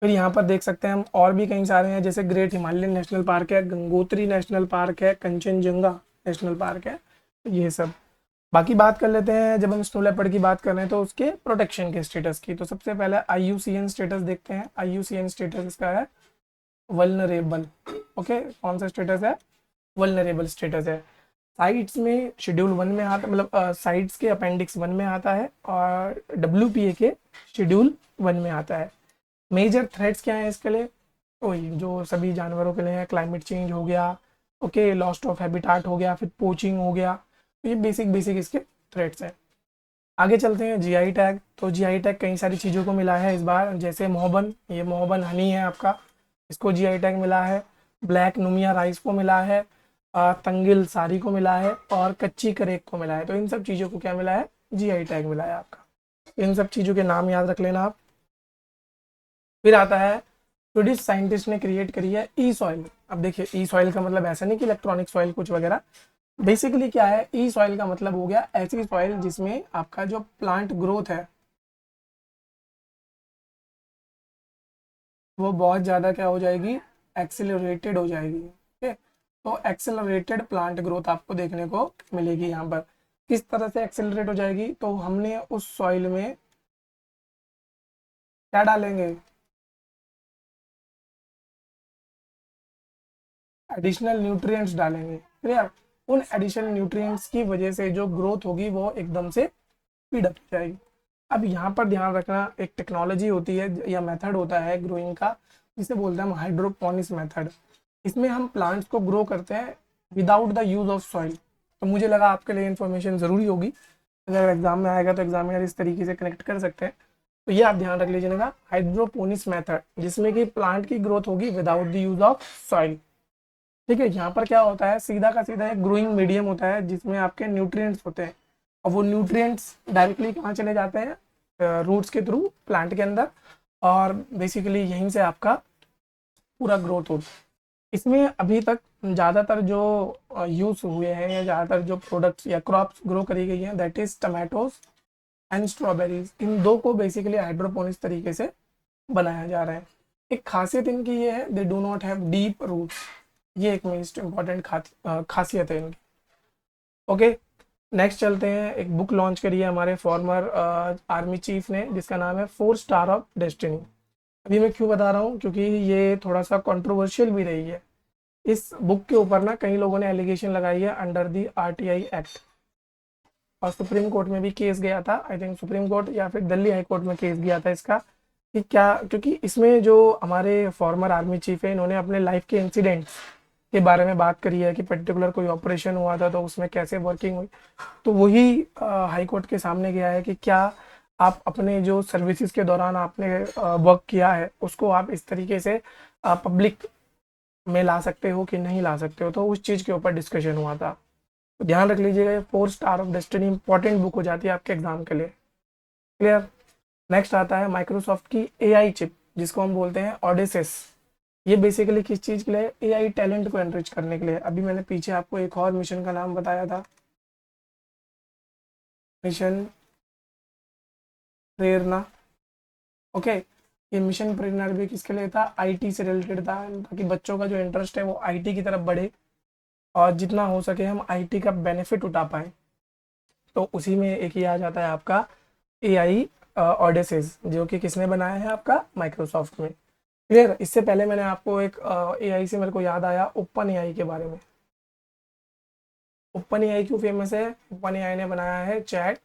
फिर यहाँ पर देख सकते हैं हम और भी कई सारे हैं, जैसे ग्रेट हिमालयन नेशनल पार्क है, गंगोत्री नेशनल पार्क है, कंचनजंगा नेशनल पार्क है, तो ये सब। बाकी बात कर लेते हैं, जब हम स्नो लेपर्ड की बात कर रहे हैं तो उसके प्रोटेक्शन के स्टेटस की। तो सबसे पहले IUCN स्टेटस देखते हैं। IUCN स्टेटस इसका है वल्नरेबल। ओके, कौन सा स्टेटस है? वल्नरेबल स्टेटस है। साइट्स में शेड्यूल 1 में आता, मतलब साइट्स के अपेंडिक्स 1 में आता है, और WPA के शेड्यूल 1 में आता है। मेजर थ्रेट्स क्या है इसके लिए? वही जो सभी जानवरों के लिए है, क्लाइमेट चेंज हो गया, ओके, लॉस्ट ऑफ हैबिटाट हो गया, फिर पोचिंग हो गया, तो ये बेसिक बेसिक इसके थ्रेट्स हैं। आगे चलते हैं, GI टैग। तो GI टैग कई सारी चीज़ों को मिला है इस बार, जैसे मोहबन, ये मोहबन हनी है आपका, इसको GI टैग मिला है। ब्लैक नुमिया राइस को मिला है, तंगिल सारी को मिला है, और कच्ची करेक को मिला है। तो इन सब चीज़ों को क्या मिला है? GI टैग मिला है आपका। इन सब चीज़ों के नाम याद रख लेना आप। फिर आता है, स्वीडिश साइंटिस्ट ने क्रिएट करी है ई सॉइल। अब देखिए, ई सॉइल का मतलब ऐसा नहीं कि इलेक्ट्रॉनिक सॉइल कुछ वगैरह। बेसिकली क्या है, ई सॉइल का मतलब हो गया ऐसी सॉइल जिसमें आपका जो प्लांट ग्रोथ है वो बहुत ज़्यादा क्या हो जाएगी? एक्सेलरेटेड हो जाएगी। ठीक है, तो एक्सेलरेटेड प्लांट ग्रोथ आपको देखने को मिलेगी यहाँ पर। किस तरह से एक्सेलरेट हो जाएगी? तो हमने उस सॉइल में क्या डालेंगे? एडिशनल न्यूट्रिएंट्स डालेंगे। क्लियर? उन एडिशनल न्यूट्रिएंट्स की वजह से जो ग्रोथ होगी वो एकदम से स्पीड अप हो जाएगी। अब यहाँ पर ध्यान रखना, एक टेक्नोलॉजी होती है या मेथड होता है ग्रोइंग का, जिसे बोलते हैं हम हाइड्रोपोनिक्स मेथड। इसमें हम प्लांट्स को ग्रो करते हैं without the use of soil. तो मुझे लगा आपके लिए इन्फॉर्मेशन ज़रूरी होगी, अगर एग्जाम में आएगा तो एग्जामिनर इस तरीके से कनेक्ट कर सकते हैं। तो ये आप ध्यान रख लीजिएगा, हाइड्रोपोनिक्स मेथड, जिसमें कि प्लांट की ग्रोथ होगी without the use of soil. ठीक है, यहाँ पर क्या होता है, सीधा का सीधा एक ग्रोइंग मीडियम होता है जिसमें आपके न्यूट्रिएंट्स होते हैं, और वो न्यूट्रिएंट्स डायरेक्टली कहाँ चले जाते हैं? रूट्स के थ्रू प्लांट के अंदर, और बेसिकली यहीं से आपका पूरा ग्रोथ होता है। इसमें अभी तक ज़्यादातर जो यूज़ हुए हैं, या ज़्यादातर जो प्रोडक्ट्स या क्रॉप्स ग्रो करी गई हैं, that is tomatoes and strawberries. इन दो को बेसिकली हाइड्रोपोनिक्स तरीके से बनाया जा रहा है। एक खासियत इनकी ये है, they do not have deep roots. ये एक मोस्ट इम्पॉर्टेंट खासियत है इनकी। ओके, नेक्स्ट चलते हैं। एक बुक लॉन्च करी है हमारे फॉर्मर आर्मी चीफ ने, जिसका नाम है 4 स्टार ऑफ डेस्टिनी। अभी मैं क्यों बता रहा हूँ, क्योंकि ये थोड़ा सा कंट्रोवर्शियल भी रही है। इस बुक के ऊपर ना कई लोगों ने एलिगेशन लगाई है अंडर दी RTI एक्ट, और सुप्रीम कोर्ट में भी केस गया था। आई थिंक सुप्रीम कोर्ट या फिर दिल्ली हाई कोर्ट में केस गया था इसका, कि क्या, क्योंकि इसमें जो हमारे फॉर्मर आर्मी चीफ है, इन्होंने अपने लाइफ के इंसिडेंट्स के बारे में बात करी है, कि पर्टिकुलर कोई ऑपरेशन हुआ था तो उसमें कैसे वर्किंग हुई। तो वही हाई कोर्ट के सामने गया है कि क्या आप अपने जो सर्विसेज के दौरान आपने वर्क किया है उसको आप इस तरीके से पब्लिक में ला सकते हो कि नहीं ला सकते हो। तो उस चीज़ के ऊपर डिस्कशन हुआ था। तो ध्यान रख लीजिएगा, ये 4 star of destiny important book हो जाती है आपके एग्जाम के लिए। क्लियर? नेक्स्ट आता है माइक्रोसॉफ्ट की AI चिप, जिसको हम बोलते हैं ऑडेसिस। ये बेसिकली किस चीज़ के लिए? AI टैलेंट को एनरिच करने के लिए। अभी मैंने पीछे आपको एक और मिशन का नाम बताया था, मिशन प्रेरणा। ओके, ये मिशन प्रेरणा भी किसके लिए था? IT से रिलेटेड था, ताकि बच्चों का जो इंटरेस्ट है वो IT की तरफ बढ़े, और जितना हो सके हम IT का बेनिफिट उठा पाएँ। तो उसी में एक ही आ जाता है आपका AI ऑडेसिस, जो कि किसने बनाया है? आपका माइक्रोसॉफ्ट में। क्लियर? इससे पहले मैंने आपको एक AI से मेरे को याद आया, ओपन AI के बारे में। ओपन AI क्यों फेमस है? ओपन AI ने बनाया है चैट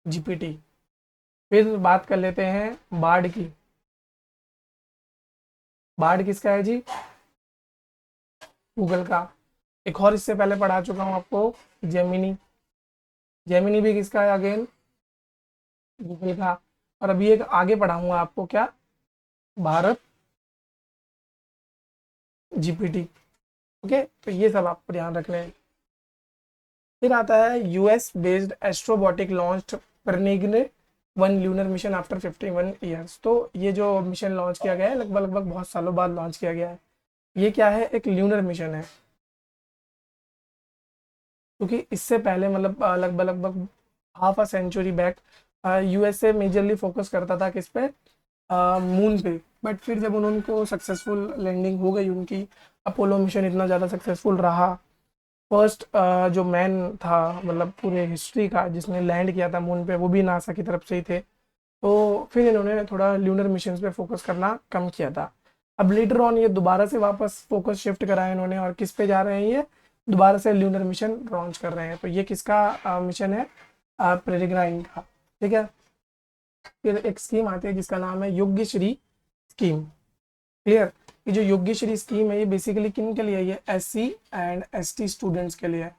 GPT। फिर बात कर लेते हैं बार्ड की। बार्ड किसका है जी? गूगल का। एक और इससे पहले पढ़ा चुका हूँ आपको, जेमिनी। जेमिनी भी किसका है? अगेन गूगल का। और अभी एक आगे पढ़ाऊंगा आपको, क्या? भारत जीपीटी। ओके, तो ये सब आपको ध्यान रखना है। फिर आता है US based Astrobotic launch Peregrine 1 lunar mission after 51 years. तो ये जो मिशन लॉन्च किया गया है लगभग लगभग बहुत सालों बाद लॉन्च किया गया है। ये क्या है, एक ल्यूनर मिशन है, क्योंकि इससे पहले मतलब लगभग लगभग half a century back USA majorly focus करता था किस पे, मून पे। बट फिर जब उनको सक्सेसफुल लैंडिंग हो गई उनकी, अपोलो मिशन इतना ज़्यादा सक्सेसफुल रहा, फर्स्ट जो मैन था मतलब पूरे हिस्ट्री का जिसने लैंड किया था मून पे, वो भी नासा की तरफ से ही थे। तो फिर इन्होंने थोड़ा ल्यूनर मिशन पे फोकस करना कम किया था। अब लेटर ऑन ये दोबारा से वापस फोकस शिफ्ट करा है इन्होंने, और किस पे जा रहे हैं, ये दोबारा से ल्यूनर मिशन लॉन्च कर रहे हैं। तो ये किसका मिशन है, पेरेग्राइन का। ठीक है, फिर एक स्कीम आती है जिसका नाम है योग्यश्री स्कीम। क्लियर, ये जो योग्यश्री स्कीम है ये बेसिकली किन के लिए है, ये एससी एंड एसटी स्टूडेंट्स के लिए है।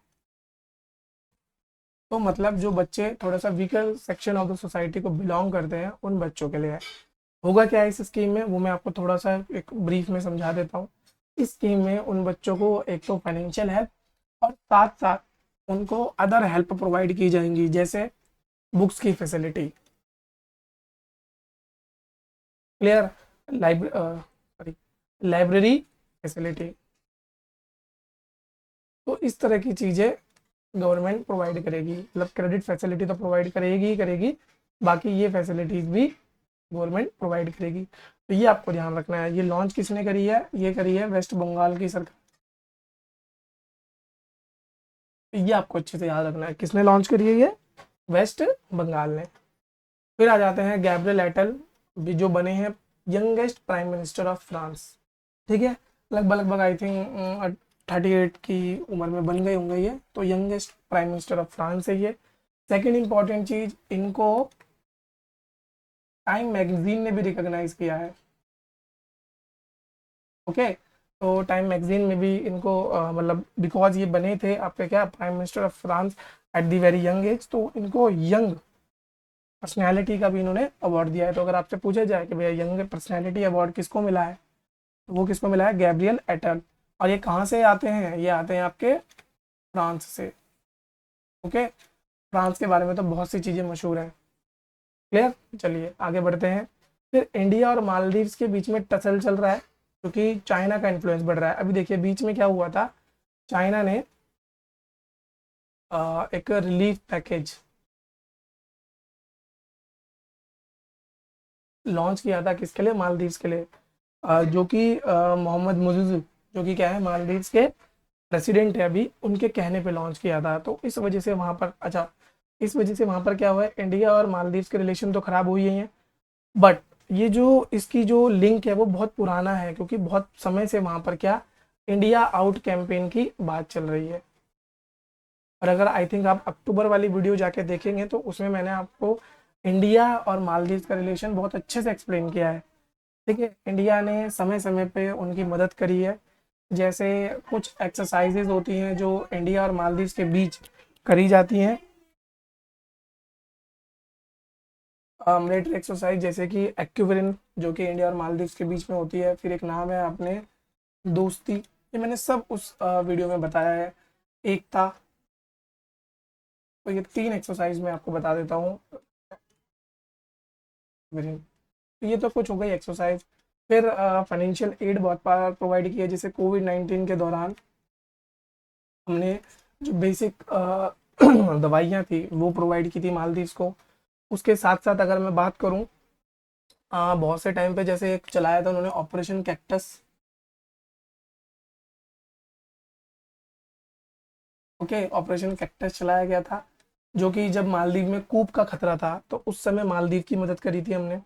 तो मतलब जो बच्चे थोड़ा सा weaker section of the society को बिलोंग करते हैं उन बच्चों के लिए है। होगा क्या है इस स्कीम में, वो मैं आपको थोड़ा सा एक ब्रीफ में समझा देता हूँ। इस स्कीम में उन बच्चों को एक तो फाइनेंशियल हेल्प और साथ साथ उनको अदर हेल्प प्रोवाइड की जाएंगी, जैसे बुक्स की facility. Clear, sorry, library facility. तो इस तरह की चीज़ें गवर्नमेंट प्रोवाइड करेगी, मतलब क्रेडिट फैसिलिटी तो प्रोवाइड करेगी ही करेगी, बाकी ये फैसिलिटीज़ भी गवर्नमेंट प्रोवाइड करेगी। तो ये आपको ध्यान रखना है। ये लॉन्च किसने करी है, ये करी है वेस्ट बंगाल की सरकार। तो ये आपको अच्छे से याद रखना है, किसने लॉन्च करी है, ये वेस्ट बंगाल ने। फिर आ जाते हैं गैब्रियल एटल, भी जो बने हैं youngest prime minister of France. ठीक है, लगभग लगभग आई थिंक 38 की उम्र में बन गए होंगे ये, तो youngest prime minister of France है ये। सेकेंड इंपॉर्टेंट चीज, इनको टाइम मैगजीन ने भी रिकॉग्नाइज किया है। ओके, तो टाइम मैगजीन में भी इनको मतलब बिकॉज ये बने थे आपके क्या prime minister of France at the very young age, तो इनको यंग पर्सनैलिटी का भी इन्होंने अवार्ड दिया है। तो अगर आपसे पूछा जाए कि भैया यंग पर्सनैलिटी अवार्ड किसको मिला है, तो वो किसको मिला है, गैब्रियल एटल। और ये कहाँ से आते हैं, ये आते हैं आपके फ्रांस से। ओके, फ्रांस के बारे में तो बहुत सी चीज़ें मशहूर हैं। क्लियर, चलिए आगे बढ़ते हैं। फिर इंडिया और मालदीव्स के बीच में टसल चल रहा है, क्योंकि चाइना का इन्फ्लुएंस बढ़ रहा है। अभी देखिए बीच में क्या हुआ था, चाइना ने एक रिलीफ पैकेज लॉन्च किया था, किसके लिए, मालदीव्स के लिए। जो कि मोहम्मद मुइज़, जो कि क्या है मालदीव्स के प्रेसिडेंट है अभी, उनके कहने पे लॉन्च किया था। तो इस वजह से वहाँ पर, अच्छा, इस वजह से वहाँ पर क्या हुआ है, इंडिया और मालदीव्स के रिलेशन तो खराब हुई ही हैं, बट ये जो इसकी जो लिंक है वो बहुत पुराना है, क्योंकि बहुत समय से वहाँ पर क्या इंडिया आउट कैंपेन की बात चल रही है। और अगर आई थिंक आप अक्टूबर वाली वीडियो जाके देखेंगे तो उसमें मैंने आपको इंडिया और मालदीव का रिलेशन बहुत अच्छे से एक्सप्लेन किया है। ठीक है, इंडिया ने समय समय पे उनकी मदद करी है, जैसे कुछ एक्सरसाइजेज होती हैं जो इंडिया और मालदीव के बीच करी जाती हैं, मिलिट्री एक्सरसाइज, जैसे कि एक्विवरिन जो कि इंडिया और मालदीव के बीच में होती है। फिर एक नाम है अपने दोस्ती, ये मैंने सब उस वीडियो में बताया है। एकता, तो ये 3 एक्सरसाइज मैं आपको बता देता हूँ। तो ये तो कुछ हो गई एक्सरसाइज। फिर फाइनेंशियल एड बहुत बार प्रोवाइड किया, जैसे कोविड-19 के दौरान हमने जो बेसिक दवाइयाँ थी वो प्रोवाइड की थी मालदीव्स को। उसके साथ साथ अगर मैं बात करूँ, बहुत से टाइम पे जैसे एक चलाया था उन्होंने operation cactus. Okay, operation cactus चलाया गया था, जो कि जब मालदीव में कूप का खतरा था तो उस समय मालदीव की मदद करी थी हमने।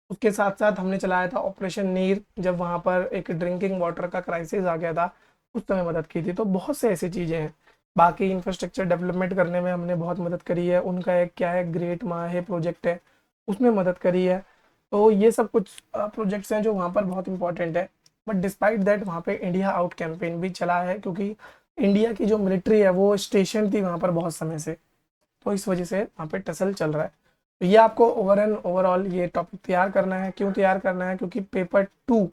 उसके साथ साथ हमने चलाया था ऑपरेशन नीर, जब वहाँ पर एक ड्रिंकिंग वाटर का क्राइसिस आ गया था, उस समय मदद की थी। तो बहुत से ऐसी चीज़ें हैं। बाकी इंफ्रास्ट्रक्चर डेवलपमेंट करने में हमने बहुत मदद करी है। उनका एक क्या है, ग्रेट माहे प्रोजेक्ट है, उसमें मदद करी है। तो ये सब कुछ प्रोजेक्ट्स हैं जो वहाँ पर बहुत इंपॉर्टेंट है। बट डिस्पाइट दैट वहाँ पे इंडिया आउट कैंपेन भी चला है, क्योंकि इंडिया की जो मिलिट्री है वो स्टेशन थी वहाँ पर बहुत समय से, तो इस वजह से वहाँ पे टसल चल रहा है। तो ये आपको ओवरऑल ये टॉपिक तैयार करना है। क्यों तैयार करना है, क्योंकि पेपर 2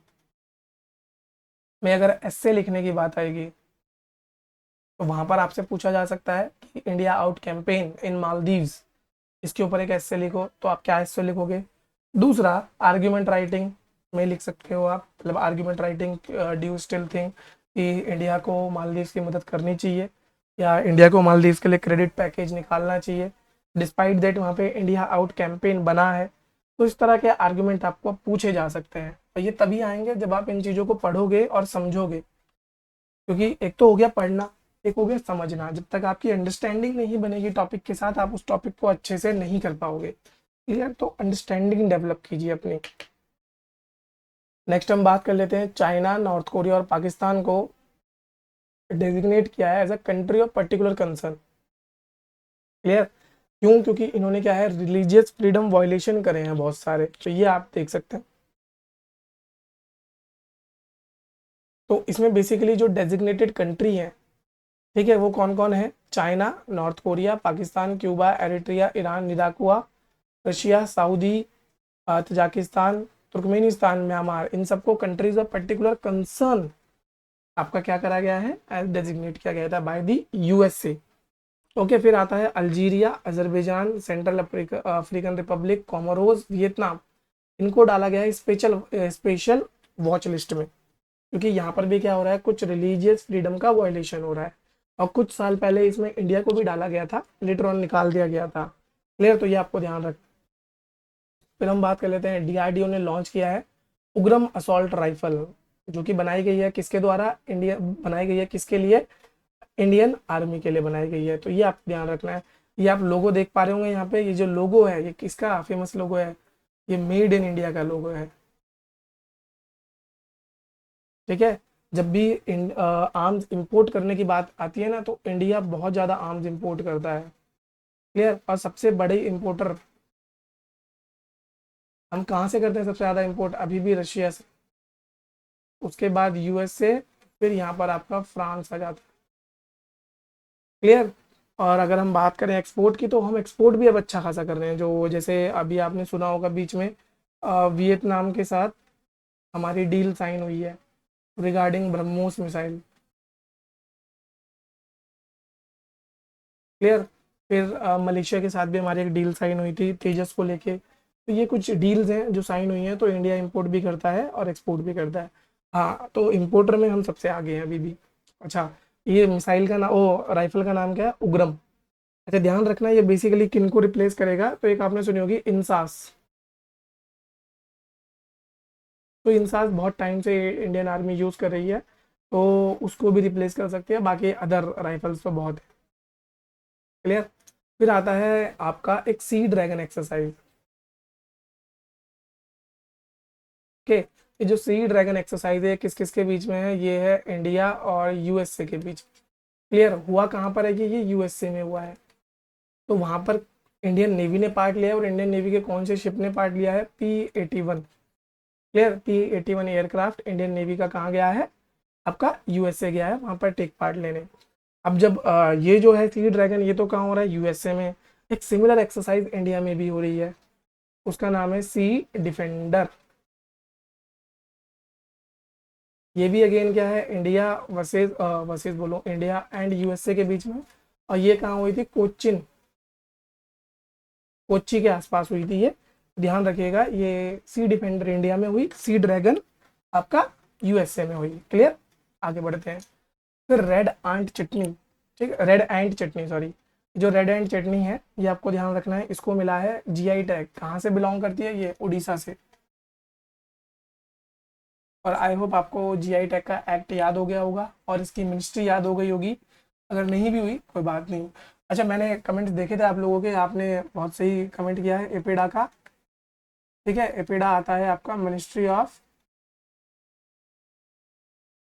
में अगर एस्से लिखने की बात आएगी तो वहां पर आपसे पूछा जा सकता है कि India out campaign in Maldives, इसके ऊपर एक एस्से लिखो, तो आप क्या एस्से लिखोगे? दूसरा, आर्ग्यूमेंट राइटिंग में लिख सकते हो आप, मतलब argument writing, do you still think कि इंडिया को मालदीव्स की मदद करनी चाहिए या इंडिया को मालदीव्स के लिए क्रेडिट पैकेज निकालना चाहिए, डिस्पाइट दैट वहाँ पे इंडिया आउट कैंपेन बना है। तो इस तरह के आर्ग्यूमेंट आपको पूछे जा सकते हैं, और ये तभी आएंगे जब आप इन चीज़ों को पढ़ोगे और समझोगे। क्योंकि एक तो हो गया पढ़ना, एक हो गया समझना। जब तक आपकी अंडरस्टैंडिंग नहीं बनेगी टॉपिक के साथ, आप उस टॉपिक को अच्छे से नहीं कर पाओगे। क्लियर? तो अंडरस्टैंडिंग डेवलप कीजिए अपनी। नेक्स्ट हम बात कर लेते हैं, चाइना, नॉर्थ कोरिया और पाकिस्तान को डेजिग्नेट किया है as a country of particular concern. Clear? क्यों? क्योंकि इन्होंने क्या है, रिलीजियस फ्रीडम वायलेशन करे हैं बहुत सारे, तो ये आप देख सकते हैं। तो इसमें बेसिकली जो डेजिग्नेटेड कंट्री है, ठीक है, वो कौन कौन है? China, North Korea, Pakistan, Cuba, Eritrea, Iran, Nicaragua, Russia, Saudi, Tajikistan, Turkmenistan, Myanmar, इन सबको कंट्रीज ऑफ पर्टिकुलर कंसर्न आपका क्या करा गया है, एज डेजिग्नेट किया गया था बाय द यूएसए। ओके, फिर आता है Algeria, Azerbaijan, central African Republic, Comoros, Vietnam, इनको डाला गया है स्पेशल स्पेशल वॉच लिस्ट में, क्योंकि यहाँ पर भी क्या हो रहा है, कुछ रिलीजियस फ्रीडम का वायलेशन हो रहा है। और कुछ साल पहले इसमें इंडिया को भी डाला गया था, लेटर ऑन निकाल दिया गया था। क्लियर? तो ये आपको ध्यान रख। फिर हम बात कर लेते हैं, डीआरडीओ ने लॉन्च किया है उग्रम असॉल्ट राइफल, जो कि बनाई गई है किसके द्वारा? इंडिया बनाई गई है किसके लिए? इंडियन आर्मी के लिए बनाई गई है। तो ये आप ध्यान रखना है। ये आप लोगो देख पा रहे होंगे यहाँ पे, ये जो लोगो है ये किसका फेमस लोगो है? ये मेड इन इंडिया का लोगो है। ठीक है? जब भी आर्म्स इंपोर्ट करने की बात आती है ना, तो इंडिया बहुत ज़्यादा आर्म्स इंपोर्ट करता है। क्लियर? और सबसे बड़े इंपोर्टर हम कहाँ से करते हैं? सबसे ज़्यादा इंपोर्ट अभी भी रशिया से, उसके बाद यूएस से, फिर यहाँ पर आपका फ्रांस आ जाता है। क्लियर? और अगर हम बात करें एक्सपोर्ट की, तो हम एक्सपोर्ट भी अब अच्छा खासा कर रहे हैं। जो जैसे अभी आपने सुना होगा बीच में वियतनाम के साथ हमारी डील साइन हुई है रिगार्डिंग ब्रह्मोस मिसाइल। क्लियर? फिर मलेशिया के साथ भी हमारी एक डील साइन हुई थी तेजस को लेके। तो ये कुछ डील्स हैं जो साइन हुई हैं, तो इंडिया इंपोर्ट भी करता है और एक्सपोर्ट भी करता है। हाँ, तो इंपोर्टर में हम सबसे आगे हैं अभी भी। अच्छा, ये मिसाइल का नाम, ओ राइफल का नाम क्या है? उग्रम। अच्छा, ध्यान रखना ये बेसिकली किन को रिप्लेस करेगा? तो एक आपने सुनी होगी इंसास। तो इंसास बहुत टाइम से इंडियन आर्मी यूज़ कर रही है, तो उसको भी रिप्लेस कर सकती है। बाकी अदर राइफल्स तो बहुत है। क्लियर? फिर आता है आपका एक सी ड्रैगन एक्सरसाइज। ओके, ये जो सी ड्रैगन एक्सरसाइज है किस किस के बीच में है? ये है इंडिया और यूएसए के बीच। क्लियर? हुआ कहाँ पर है कि ये यूएसए में हुआ है। तो वहां पर इंडियन नेवी ने पार्ट लिया है, और इंडियन नेवी के कौन से शिप ने पार्ट लिया है? P-81। Clear? P-81 aircraft Indian navy का कहाँ गया है? आपका यूएसए गया है वहां पर टेक पार्ट लेने। अब जब ये जो है सी ड्रैगन, ये तो कहाँ हो रहा है? यूएसए में। एक सिमिलर एक्सरसाइज इंडिया में भी हो रही है, उसका नाम है सी डिफेंडर। ये भी अगेन क्या है? इंडिया वर्सेस वर्सेस बोलो, इंडिया एंड यूएसए के बीच में। और ये कहाँ हुई थी? कोच्चिन, कोच्चि के आसपास हुई थी ये। ध्यान रखिएगा, ये सी डिफेंडर इंडिया में हुई, सी ड्रैगन आपका यूएसए में हुई। क्लियर? आगे बढ़ते हैं। फिर रेड आंट चटनी, ठीक है, रेड एंट चटनी, सॉरी। जो रेड एंट चटनी है ये आपको ध्यान रखना है, इसको मिला है जीआई टैग। कहाँ से बिलोंग करती है? ये उड़ीसा से। और आई होप आपको जीआई टैग का एक्ट याद हो गया होगा और इसकी मिनिस्ट्री याद हो गई होगी। अगर नहीं भी हुई कोई बात नहीं। अच्छा, मैंने कमेंट्स देखे थे आप लोगों के, आपने बहुत सही कमेंट किया है एपेडा का। ठीक है, एपेडा आता है आपका मिनिस्ट्री ऑफ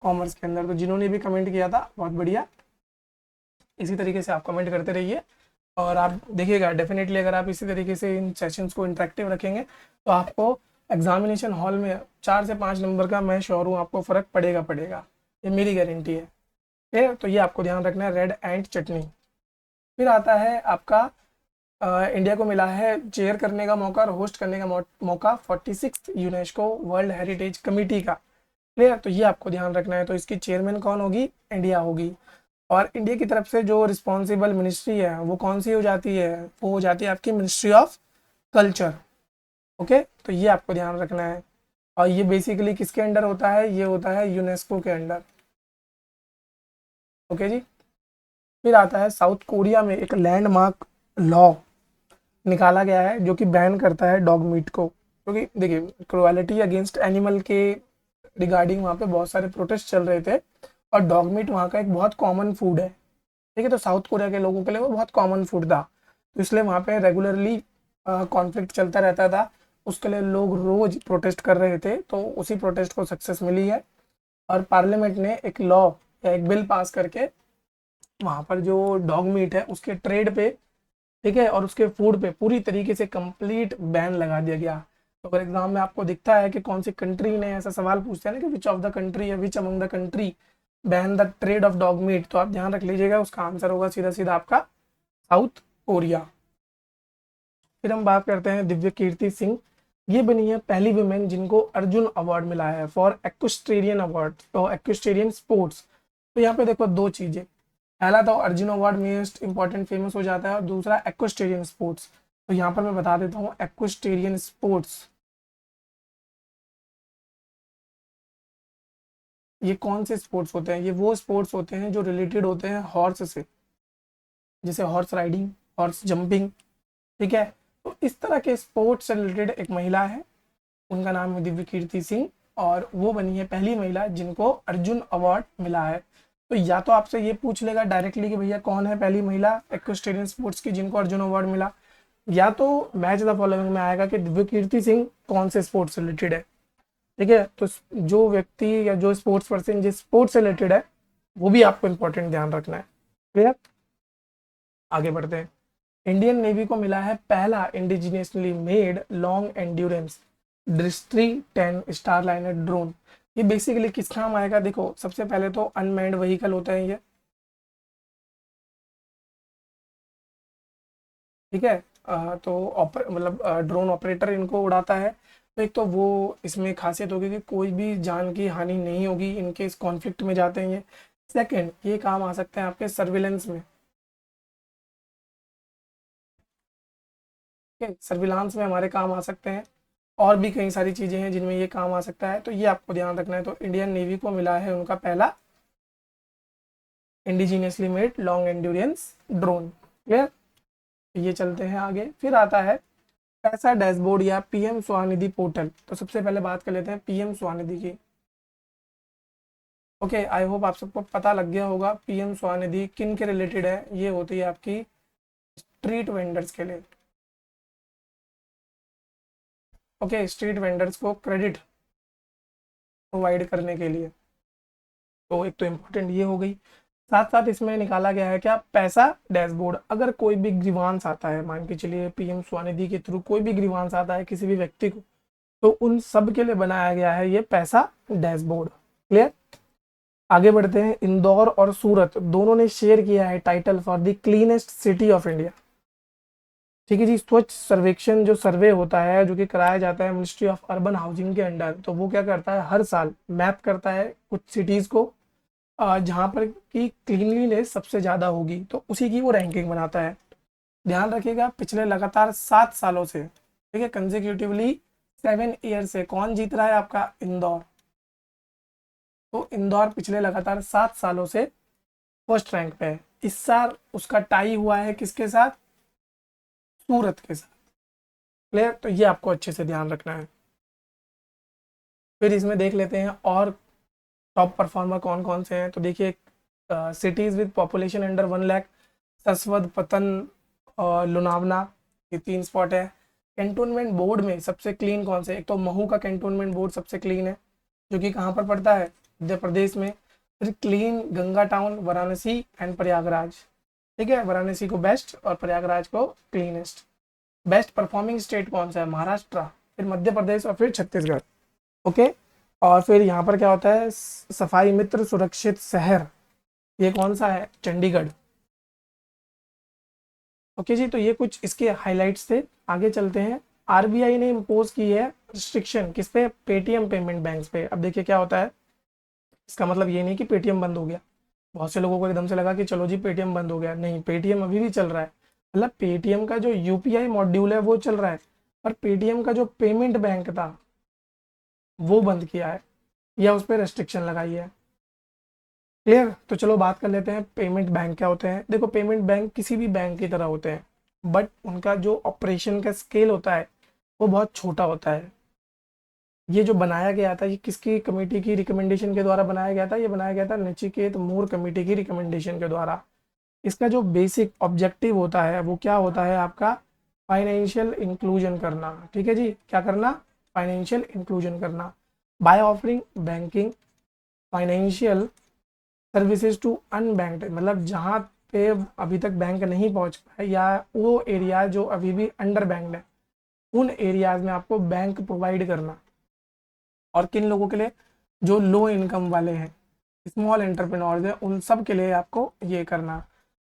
कॉमर्स के अंदर। तो जिन्होंने भी कमेंट किया था बहुत बढ़िया, इसी तरीके से आप कमेंट करते रहिए। और आप देखिएगा डेफिनेटली, अगर आप इसी तरीके से इन सेशंस को इंटरेक्टिव रखेंगे तो आपको एग्जामिनेशन हॉल में 4 से 5 नंबर का, मैं श्योर हूँ, आपको फ़र्क पड़ेगा पड़ेगा। ये मेरी गारंटी है। ठीक है? तो ये आपको ध्यान रखना है, रेड एंड चटनी। फिर आता है आपका इंडिया को मिला है चेयर करने का मौका और होस्ट करने का मौका 46th UNESCO world heritage committee का। क्लियर, तो ये आपको ध्यान रखना है। तो इसकी चेयरमैन कौन होगी, इंडिया होगी। और इंडिया की तरफ से जो रिस्पॉन्सिबल मिनिस्ट्री है वो कौन सी हो जाती है, वो हो जाती है आपकी मिनिस्ट्री ऑफ कल्चर। ओके, तो ये आपको ध्यान रखना है। और ये बेसिकली किसके अंडर होता है, ये होता है यूनेस्को के अंडर। ओके जी। फिर आता है साउथ कोरिया में एक लैंडमार्क लॉ निकाला गया है जो कि बैन करता है डॉग मीट को, क्योंकि देखिए क्रुएलिटी अगेंस्ट एनिमल के रिगार्डिंग वहाँ पे बहुत सारे प्रोटेस्ट चल रहे थे, और डॉग मीट वहाँ का एक बहुत कॉमन फूड है। ठीक है, तो साउथ कोरिया के लोगों के लिए वो बहुत कॉमन फूड था, तो इसलिए वहाँ पे रेगुलरली कॉन्फ्लिक्ट चलता रहता था। उसके लिए लोग रोज प्रोटेस्ट कर रहे थे, तो उसी प्रोटेस्ट को सक्सेस मिली है, और पार्लियामेंट ने एक लॉ या एक बिल पास करके वहाँ पर जो डॉग मीट है उसके ट्रेड पे, ठीक है, और उसके फूड पे पूरी तरीके से कंप्लीट बैन लगा दिया गया। तो अगर एग्जाम में आपको दिखता है कि कौन सी कंट्री ने, ऐसा सवाल पूछते हैं ना कि विच ऑफ द कंट्री या which among the country ban the trade off dog meat, तो आप ध्यान रख लीजिएगा उसका आंसर होगा सीधा सीधा आपका साउथ कोरिया। फिर हम बात करते हैं दिव्य कीर्ति सिंह। ये बनी है पहली वुमेन जिनको अर्जुन अवार्ड मिला है फॉर एक्वेस्ट्रियन अवार्ड, तो एक्वेस्ट्रियन स्पोर्ट्स। तो यहाँ पे देखो दो चीजें, पहला तो Arjun award most important famous हो जाता है, और दूसरा एक्वेस्ट्रियन स्पोर्ट्स। तो यहाँ पर मैं बता देता हूँ एक्वेस्ट्रियन स्पोर्ट्स ये कौन से स्पोर्ट्स होते हैं, ये वो स्पोर्ट्स होते हैं जो रिलेटेड होते हैं हॉर्स से, जैसे हॉर्स राइडिंग, हॉर्स जंपिंग। ठीक है, तो इस तरह के स्पोर्ट्स से रिलेटेड एक महिला है, उनका नाम है दिव्य कीर्ति सिंह, और वो बनी है पहली महिला जिनको अर्जुन अवार्ड मिला है। तो या तो आपसे ये पूछ लेगा डायरेक्टली कि भैया कौन है पहली महिला एक्वेस्ट्रियन स्पोर्ट्स की जिनको अर्जुन अवार्ड मिला, या तो मैच द फॉलोइंग में आएगा कि दिव्य कीर्ति सिंह कौन से स्पोर्ट्स से रिलेटेड है। ठीक है, तो जो व्यक्ति या जो स्पोर्ट्स पर्सन जिस स्पोर्ट्स से रिलेटेड है वो भी आपको इंपॉर्टेंट ध्यान रखना है। क्लियर, आगे बढ़ते हैं। इंडियन नेवी को मिला है पहला indigenously made long endurance Drishti 10 Starliner drone. ये बेसिकली किस काम आएगा, देखो सबसे पहले तो अनमैन्ड व्हीकल होते हैं ये, ठीक है। तो मतलब ड्रोन ऑपरेटर इनको उड़ाता है। तो एक तो वो इसमें खासियत होगी कि कोई भी जान की हानि नहीं होगी इनके इस कॉन्फ्लिक्ट में जाते हैं ये। सेकंड, ये काम आ सकते हैं आपके सर्विलेंस में, ठीक है, सर्विलांस में हमारे काम आ सकते हैं। और भी कई सारी चीज़ें हैं जिनमें ये काम आ सकता है, तो ये आपको ध्यान रखना है। तो इंडियन नेवी को मिला है उनका पहला indigenously made long endurance drone. Clear, ये चलते हैं आगे। फिर आता है पैसा डैशबोर्ड या पीएम स्वनिधि पोर्टल। तो सबसे पहले बात कर लेते हैं पीएम स्वनिधि की। ओके, आई होप आप सबको पता लग गया होगा पीएम स्वनिधि किन के रिलेटेड है। ये होती है आपकी स्ट्रीट वेंडर्स के लिए। ओके, स्ट्रीट वेंडर्स को क्रेडिट प्रोवाइड करने के लिए। तो एक तो इम्पोर्टेंट ये हो गई। साथ साथ इसमें निकाला गया है क्या, पैसा डैशबोर्ड। अगर कोई भी ग्रीवांस आता है, मान के चलिए पीएम स्वनिधि के थ्रू कोई भी ग्रीवांस आता है किसी भी व्यक्ति को, तो उन सब के लिए बनाया गया है ये पैसा डैशबोर्ड। क्लियर, आगे बढ़ते हैं। इंदौर और सूरत दोनों ने शेयर किया है title for the cleanest city of India. ठीक है जी, स्वच्छ सर्वेक्षण जो सर्वे होता है जो कि कराया जाता है मिनिस्ट्री ऑफ अर्बन हाउसिंग के अंडर, तो वो क्या करता है हर साल मैप करता है कुछ सिटीज को जहाँ पर की क्लीनलीनेस सबसे ज़्यादा होगी, तो उसी की वो रैंकिंग बनाता है। ध्यान रखिएगा पिछले लगातार 7 सालों से, ठीक है, कंसेक्यूटिवली 7 ईयर से कौन जीत रहा है आपका, इंदौर। तो इंदौर पिछले लगातार 7 सालों से फर्स्ट रैंक पे है। इस साल उसका टाई हुआ है किसके साथ, सूरत के साथ। क्लियर, तो ये आपको अच्छे से ध्यान रखना है। फिर इसमें देख लेते हैं और टॉप परफॉर्मर कौन कौन से हैं। तो देखिए cities with population under 1 lakh, Saswad, Patan और लोनावला, ये 3 स्पॉट है। कैंटोनमेंट बोर्ड में सबसे क्लीन कौन से, एक तो महू का कैंटोनमेंट बोर्ड सबसे क्लीन है जो कि कहाँ पर पड़ता है, मध्य प्रदेश में। फिर clean Ganga town, Varanasi and Prayagraj. ठीक है, वाराणसी को बेस्ट और प्रयागराज को क्लीनेस्ट। बेस्ट परफॉर्मिंग स्टेट कौन सा है, महाराष्ट्र, फिर मध्य प्रदेश और फिर छत्तीसगढ़। ओके, और फिर यहाँ पर क्या होता है, सफाई मित्र सुरक्षित शहर, ये कौन सा है, चंडीगढ़। ओके जी, तो ये कुछ इसके हाइलाइट्स थे। आगे चलते हैं। आरबीआई ने इम्पोज की है रिस्ट्रिक्शन किस पे, पेटीएम पेमेंट बैंक्स पे। अब देखिए क्या होता है, इसका मतलब ये नहीं कि पेटीएम बंद हो गया। बहुत से लोगों को एकदम से लगा कि चलो जी पेटीएम बंद हो गया, नहीं, पेटीएम अभी भी चल रहा है। मतलब पेटीएम का जो यूपीआई मॉड्यूल है वो चल रहा है, पर पेटीएम का जो पेमेंट बैंक था वो बंद किया है या उस पर रेस्ट्रिक्शन लगाई है। क्लियर? तो चलो बात कर लेते हैं पेमेंट बैंक क्या होते हैं। देखो, पेमेंट बैंक किसी भी बैंक की तरह होते हैं, बट उनका जो ऑपरेशन का स्केल होता है वो बहुत छोटा होता है। ये जो बनाया गया था, ये किसकी कमेटी की रिकमेंडेशन के द्वारा बनाया गया था? ये बनाया गया था नचिकेत मूर कमेटी की रिकमेंडेशन के द्वारा। इसका जो बेसिक ऑब्जेक्टिव होता है वो क्या होता है आपका? फाइनेंशियल इंक्लूजन करना। ठीक है जी, क्या करना? फाइनेंशियल इंक्लूजन करना by offering banking financial services to unbanked, मतलब जहाँ पे अभी तक बैंक नहीं पहुँच पाए या वो एरिया जो अभी भी अंडर बैंक्ड है, उन एरियाज में आपको बैंक प्रोवाइड करना। और किन लोगों के लिए? जो लो इनकम वाले हैं, स्मॉल एंटरप्रेन्योर्स हैं, उन सब के लिए आपको ये करना।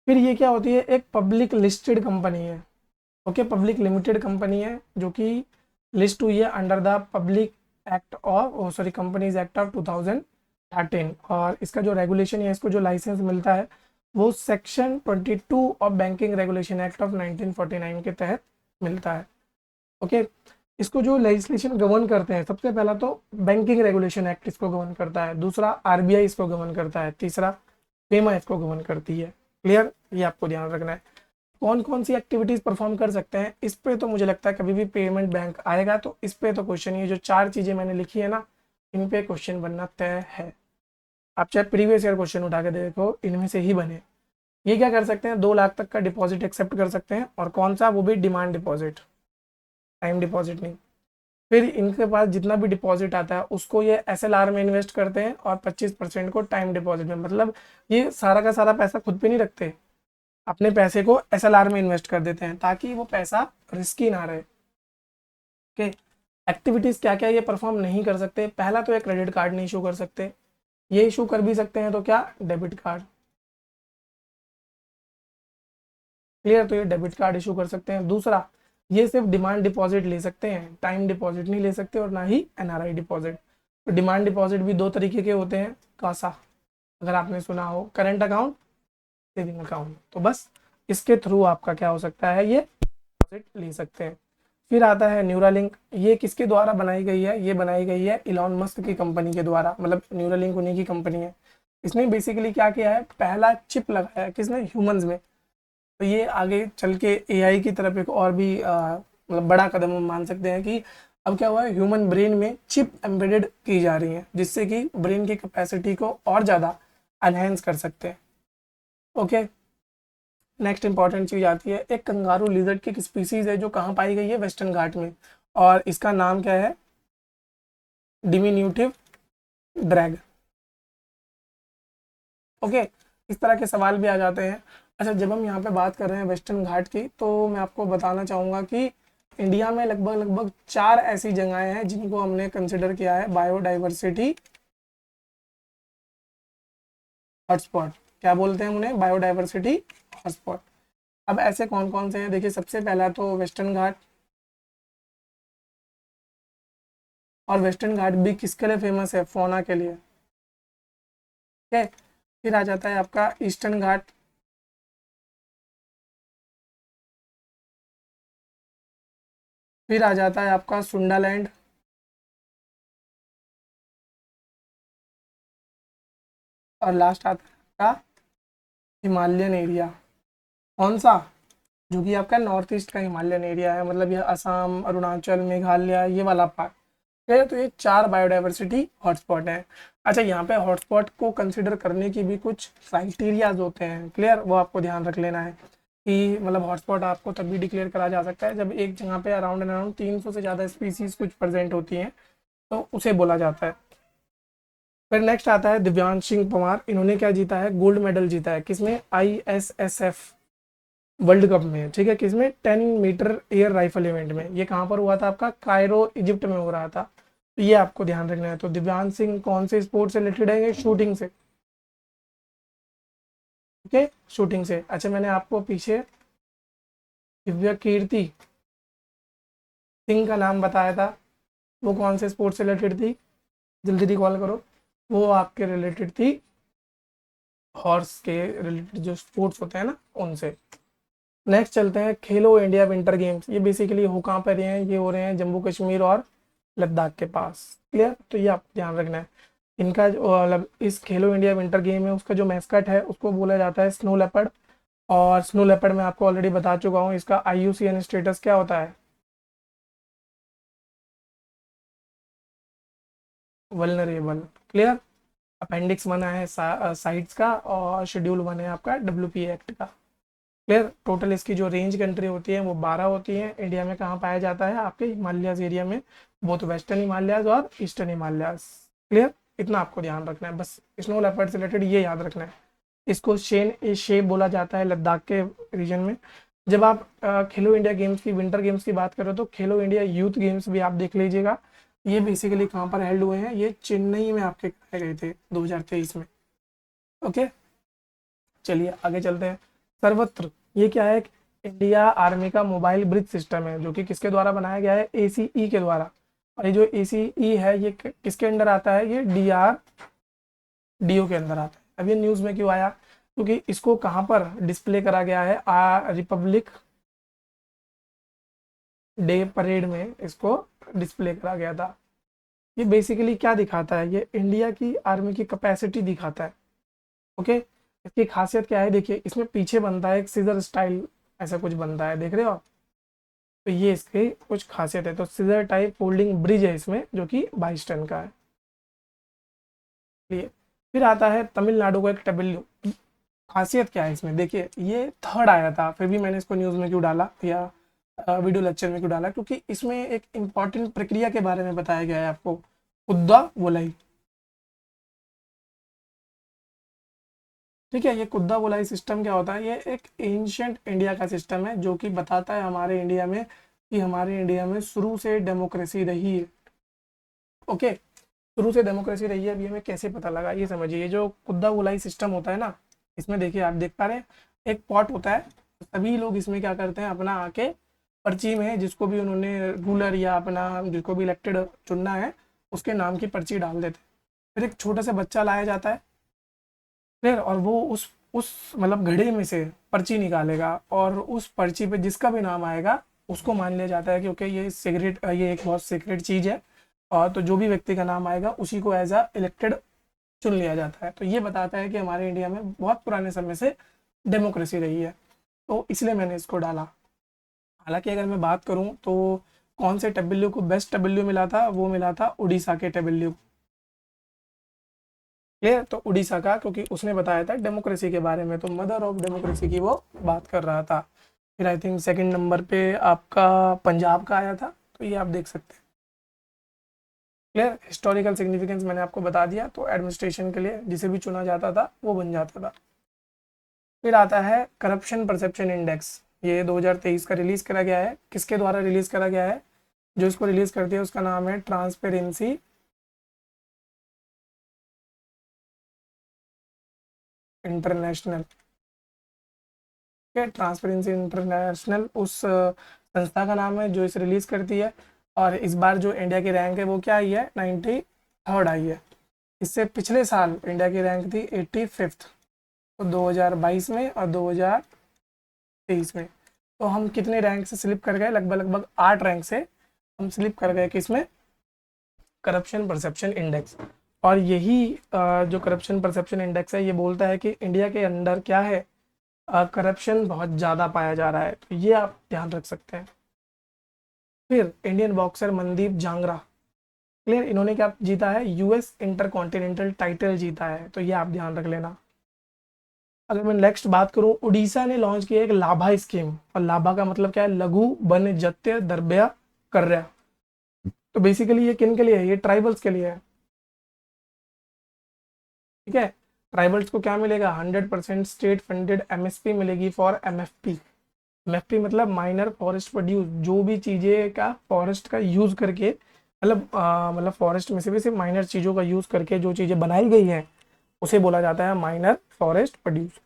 फिर ये क्या होती है? एक पब्लिक लिस्टेड कंपनी है। ओके, पब्लिक लिमिटेड कंपनी है जो कि लिस्ट हुई है under the public act of sorry companies act of 2013। और इसका जो रेगुलेशन है, इसको जो लाइसेंस मिलता है वो section 22 of banking regulation act of 1949 के तहत मिलता है। ओके, इसको जो लेजिस्लेशन गवर्न करते हैं, सबसे पहला तो बैंकिंग रेगुलेशन एक्ट इसको गवर्न करता है, दूसरा आरबीआई इसको गवर्न करता है, तीसरा फेमा इसको गवर्न करती है। क्लियर? ये आपको ध्यान रखना है। कौन कौन सी एक्टिविटीज परफॉर्म कर सकते हैं इस पे तो मुझे लगता है कभी भी पेमेंट बैंक आएगा तो इस पे तो क्वेश्चन, ये जो चार चीजें मैंने लिखी है ना, इन पे क्वेश्चन बनना तय है। आप चाहे प्रीवियस ईयर क्वेश्चन उठा के देखो, इनमें से ही बने। ये क्या कर सकते हैं? 2 लाख तक का डिपॉजिट एक्सेप्ट कर सकते हैं, और कौन सा? वो भी डिमांड डिपॉजिट, टाइम डिपॉजिट नहीं। फिर इनके पास जितना भी डिपॉजिट आता है उसको ये एसएलआर में इन्वेस्ट करते हैं, और 25% को टाइम डिपॉजिट में। मतलब ये सारा का सारा पैसा खुद पे नहीं रखते, अपने पैसे को एसएलआर में इन्वेस्ट कर देते हैं ताकि वो पैसा रिस्की ना रहे। ओके, एक्टिविटीज क्या क्या ये परफॉर्म नहीं कर सकते? पहला तो ये क्रेडिट कार्ड नहीं इशू कर सकते, ये इशू कर भी सकते हैं तो क्या? Debit card. क्लियर? तो ये डेबिट कार्ड इशू कर सकते हैं। दूसरा, ये सिर्फ डिमांड डिपॉजिट ले सकते हैं, टाइम डिपॉजिट नहीं ले सकते, और ना ही एनआरआई डिपॉजिट। तो डिमांड डिपॉजिट भी 2 तरीके के होते हैं, कासा, अगर आपने सुना हो, करंट अकाउंट, सेविंग अकाउंट। तो बस इसके थ्रू आपका क्या हो सकता है? ये डिपॉजिट ले सकते हैं। फिर आता है न्यूरालिंक। ये किसके द्वारा बनाई गई है? ये बनाई गई है इलॉन मस्क की कंपनी के द्वारा, मतलब न्यूरालिंक उन्हीं की कंपनी है। इसने बेसिकली क्या किया है? पहला चिप लगाया है, किसने? ह्यूमंस में। तो ये आगे चल के एआई की तरफ एक और भी मतलब बड़ा कदम हम मान सकते हैं कि अब क्या हुआ है, ह्यूमन ब्रेन में चिप एम्बेडेड की जा रही है जिससे कि ब्रेन की कैपेसिटी को और ज़्यादा एनहेंस कर सकते हैं। ओके, नेक्स्ट इंपॉर्टेंट चीज़ आती है, एक कंगारू लिजर्ड की एक स्पीसीज है जो कहाँ पाई गई है? वेस्टर्न घाट में, और इसका नाम क्या है? डिमिन्यूटिव ड्रैग। ओके, इस तरह के सवाल भी आ जाते हैं। अच्छा, जब हम यहाँ पे बात कर रहे हैं वेस्टर्न घाट की, तो मैं आपको बताना चाहूँगा कि इंडिया में लगभग लगभग 4 ऐसी जगहें हैं जिनको हमने कंसिडर किया है बायोडाइवर्सिटी हॉटस्पॉट। क्या बोलते हैं उन्हें? Biodiversity hotspot. अब ऐसे कौन कौन से हैं? देखिए, सबसे पहला तो वेस्टर्न घाट, और वेस्टर्न घाट भी किसके लिए फेमस है? फौना के लिए। ठीक है, फिर आ जाता है आपका ईस्टर्न घाट, फिर आ जाता है आपका सुंडालैंड, और लास्ट आता है आपका हिमालयन एरिया। कौन सा? जो कि आपका नॉर्थ ईस्ट का हिमालयन एरिया है, मतलब ये असम, अरुणाचल, मेघालय, ये वाला पार्ट है। तो ये 4 बायोडाइवर्सिटी हॉटस्पॉट हैं। अच्छा, यहाँ पे हॉटस्पॉट को कंसिडर करने की भी कुछ क्राइटेरियाज होते हैं। क्लियर? वो आपको ध्यान रख लेना है कि मतलब हॉटस्पॉट आपको तभी डिक्लेयर करा जा सकता है जब एक जगह पे अराउंड एंड अराउंड 300 से ज़्यादा स्पीसीज कुछ प्रेजेंट होती हैं, तो उसे बोला जाता है। फिर नेक्स्ट आता है दिव्यांश सिंह परमार। इन्होंने क्या जीता है? गोल्ड मेडल जीता है। किसमें? ISSF वर्ल्ड कप में। ठीक है, किसमें? 10 मीटर एयर राइफल इवेंट में। ये कहाँ पर हुआ था? आपका कायरो इजिप्ट में हो रहा था। तो ये आपको ध्यान रखना है। तो दिव्यांश सिंह कौन से स्पोर्ट से रिलेटेड है? शूटिंग से। ओके, शूटिंग से। अच्छा, मैंने आपको पीछे दिव्या कीर्ति सिंह का नाम बताया था, वो कौन से स्पोर्ट से रिलेटेड थी? जल्दी रिकॉल करो। वो आपके रिलेटेड थी हॉर्स के रिलेटेड, जो स्पोर्ट्स होते हैं ना उनसे। नेक्स्ट चलते हैं खेलो इंडिया विंटर गेम्स। ये बेसिकली हो कहाँ पर रहे हैं, ये हो रहे हैं जम्मू कश्मीर और लद्दाख के पास। क्लियर, तो ये आप ध्यान रखना है। इनका मतलब इस खेलो इंडिया विंटर गेम है, उसका जो मैस्कट है उसको बोला जाता है स्नो लेपर्ड। और स्नो लेपर्ड मैं आपको ऑलरेडी बता चुका हूँ, इसका IUCN स्टेटस क्या होता है, वल्नरेबल। क्लियर। अपेंडिक्स 1 है साइट्स का, और शेड्यूल 1 है आपका WPA एक्ट का। क्लियर। टोटल इसकी जो रेंज कंट्री होती है वो 12 होती है। इंडिया में कहाँ पाया जाता है, आपके हिमालयाज एरिया में, बोथ वेस्टर्न हिमालयाज और ईस्टर्न हिमालयाज। क्लियर, इतना आपको ध्यान रखना है बस। स्नो लेपर्ड से रिलेटेड ये याद रखना है। इसको शेप बोला जाता है लद्दाख के रीजन में। जब आप खेलो इंडिया गेम्स की, विंटर गेम्स की बात करो, तो खेलो इंडिया यूथ गेम्स भी आप देख लीजिएगा। ये बेसिकली कहाँ पर हेल्ड हुए हैं, ये चेन्नई में आपके कराए गए थे 2023 में। ओके, चलिए आगे चलते हैं। सर्वत्र, ये क्या है, इंडिया आर्मी का मोबाइल ब्रिज सिस्टम है, जो कि किसके द्वारा बनाया गया है, ACE के द्वारा। और ये जो ACE है ये किसके अंडर आता है, ये DRDO के अंदर आता है। अब ये न्यूज़ में क्यों आया, क्योंकि इसको कहाँ पर डिस्प्ले करा गया है, रिपब्लिक डे परेड में इसको डिस्प्ले करा गया था। ये बेसिकली क्या दिखाता है, ये इंडिया की आर्मी की कैपेसिटी दिखाता है। ओके, इसकी खासियत क्या है, देखिए इसमें पीछे बनता है एक सीजर स्टाइल, ऐसा कुछ बनता है, देख रहे हो आप। तो ये इसकी कुछ खासियत है। तो सीजर टाइप फोल्डिंग ब्रिज है इसमें, जो कि 22 टन का है। लिए फिर आता है तमिलनाडु का एक डब्ल्यू। खासियत क्या है इसमें, देखिए ये थर्ड आया था, फिर भी मैंने इसको न्यूज़ में क्यों डाला या वीडियो लेक्चर में क्यों डाला, क्योंकि इसमें एक इम्पॉर्टेंट प्रक्रिया के बारे में बताया गया है आपको, कुद्दा बोलाई। ठीक है, ये कुद्दा बोलाई सिस्टम क्या होता है, ये एक एंशियंट इंडिया का सिस्टम है, जो कि बताता है हमारे इंडिया में कि हमारे इंडिया में शुरू से डेमोक्रेसी रही है। ओके, शुरू से डेमोक्रेसी रही है। अभी हमें कैसे पता लगा, ये समझिए। ये जो कुद्दा बोलाई सिस्टम होता है ना, इसमें देखिए आप देख पा रहे हैं, एक पॉट होता है, सभी लोग इसमें क्या करते हैं, अपना आके पर्ची में जिसको भी उन्होंने रूलर या अपना जिसको भी इलेक्टेड चुनना है, उसके नाम की पर्ची डाल देते हैं। फिर एक छोटा सा बच्चा लाया जाता है, फिर और वो उस मतलब घड़े में से पर्ची निकालेगा, और उस पर्ची पे जिसका भी नाम आएगा उसको मान लिया जाता है, क्योंकि ये सीक्रेट, ये एक बहुत सीक्रेट चीज़ है। और तो जो भी व्यक्ति का नाम आएगा उसी को एज अ इलेक्टेड चुन लिया जाता है। तो ये बताता है कि हमारे इंडिया में बहुत पुराने समय से डेमोक्रेसी रही है, तो इसलिए मैंने इसको डाला। हालांकि अगर मैं बात करूं तो कौन से डब्ल्यू को बेस्ट डब्ल्यू मिला था, वो मिला था उड़ीसा के डब्ल्यू। क्लियर, तो उड़ीसा का, क्योंकि उसने बताया था डेमोक्रेसी के बारे में, तो मदर ऑफ डेमोक्रेसी की वो बात कर रहा था। फिर आई थिंक सेकंड नंबर पे आपका पंजाब का आया था, तो ये आप देख सकते हैं। क्लियर, हिस्टोरिकल सिग्निफिकेंस मैंने आपको बता दिया, तो एडमिनिस्ट्रेशन के लिए जिसे भी चुना जाता था वो बन जाता था। फिर आता है करप्शन परसेप्शन इंडेक्स। ये 2023 का रिलीज करा गया है। किसके द्वारा रिलीज करा गया है, जो इसको रिलीज करती है उसका नाम है ट्रांसपेरेंसी इंटरनेशनल। ट्रांसपेरेंसी इंटरनेशनल उस संस्था का नाम है जो इसे रिलीज करती है। और इस बार जो इंडिया की रैंक है वो क्या आई है, 93rd आई है। इससे पिछले साल इंडिया की रैंक थी 85th, तो 2022 में और 2023 में। तो हम कितने रैंक से स्लिप कर गए, लगभग लगभग 8 रैंक से हम स्लिप कर गए किसमें, करप्शन परसेप्शन इंडेक्स। और यही जो करप्शन परसेप्शन इंडेक्स है, ये बोलता है कि इंडिया के अंदर क्या है, करप्शन बहुत ज़्यादा पाया जा रहा है। तो ये आप ध्यान रख सकते हैं। फिर Indian boxer Mandeep Jangra. Clear, इन्होंने क्या जीता है, US इंटरकॉन्टिनेंटल टाइटल जीता है, तो ये आप ध्यान रख लेना। अगर मैं नेक्स्ट बात करूं, उड़ीसा ने लॉन्च किया एक लाभा स्कीम। और लाभा का मतलब क्या है, लघु वनजत्य द्रव्य कर्या। तो बेसिकली ये किन के लिए है, ये ट्राइबल्स के लिए है। ठीक है, ट्राइबल्स को क्या मिलेगा, 100% स्टेट फंडेड MSP मिलेगी फॉर MFP। MFP मतलब माइनर फॉरेस्ट प्रोड्यूस, जो भी चीज़ें का फॉरेस्ट का यूज़ करके, मतलब फॉरेस्ट में से भी सिर्फ माइनर चीज़ों का यूज़ करके जो चीज़ें बनाई गई हैं उसे बोला जाता है माइनर फॉरेस्ट प्रोड्यूस।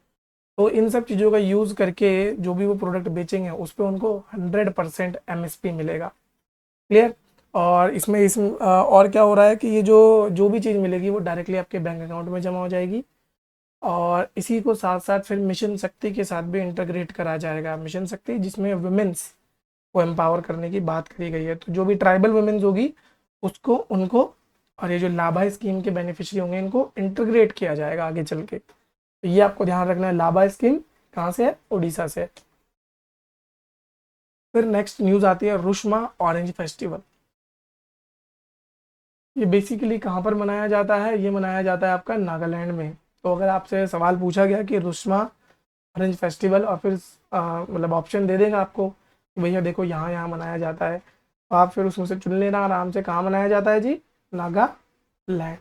तो इन सब चीज़ों का यूज़ करके जो भी वो प्रोडक्ट बेचेंगे उस पर उनको 100% MSP मिलेगा। क्लियर, और इसमें और क्या हो रहा है कि ये जो जो भी चीज़ मिलेगी वो डायरेक्टली आपके बैंक अकाउंट में जमा हो जाएगी। और इसी को साथ साथ फिर मिशन शक्ति के साथ भी इंटीग्रेट करा जाएगा। मिशन शक्ति जिसमें वुमेन्स को एम्पावर करने की बात करी गई है, तो जो भी ट्राइबल वुमेन्स होगी उसको उनको, और ये जो लाभा स्कीम के बेनिफिशियरी होंगे इनको इंटीग्रेट किया जाएगा आगे चल के। तो ये आपको ध्यान रखना है। लाभा स्कीम कहाँ से है? उड़ीसा से। फिर नेक्स्ट न्यूज़ आती है रुश्मा ऑरेंज फेस्टिवल। ये बेसिकली कहाँ पर मनाया जाता है? ये मनाया जाता है आपका नागालैंड में। तो अगर आपसे सवाल पूछा गया कि रुश्मा ऑरेंज फेस्टिवल, और फिर मतलब ऑप्शन दे देगा आपको कि भैया देखो यहाँ यहाँ मनाया जाता है, तो आप फिर उसमें से चुन लेना आराम से कहाँ मनाया जाता है जी। नागालैंड।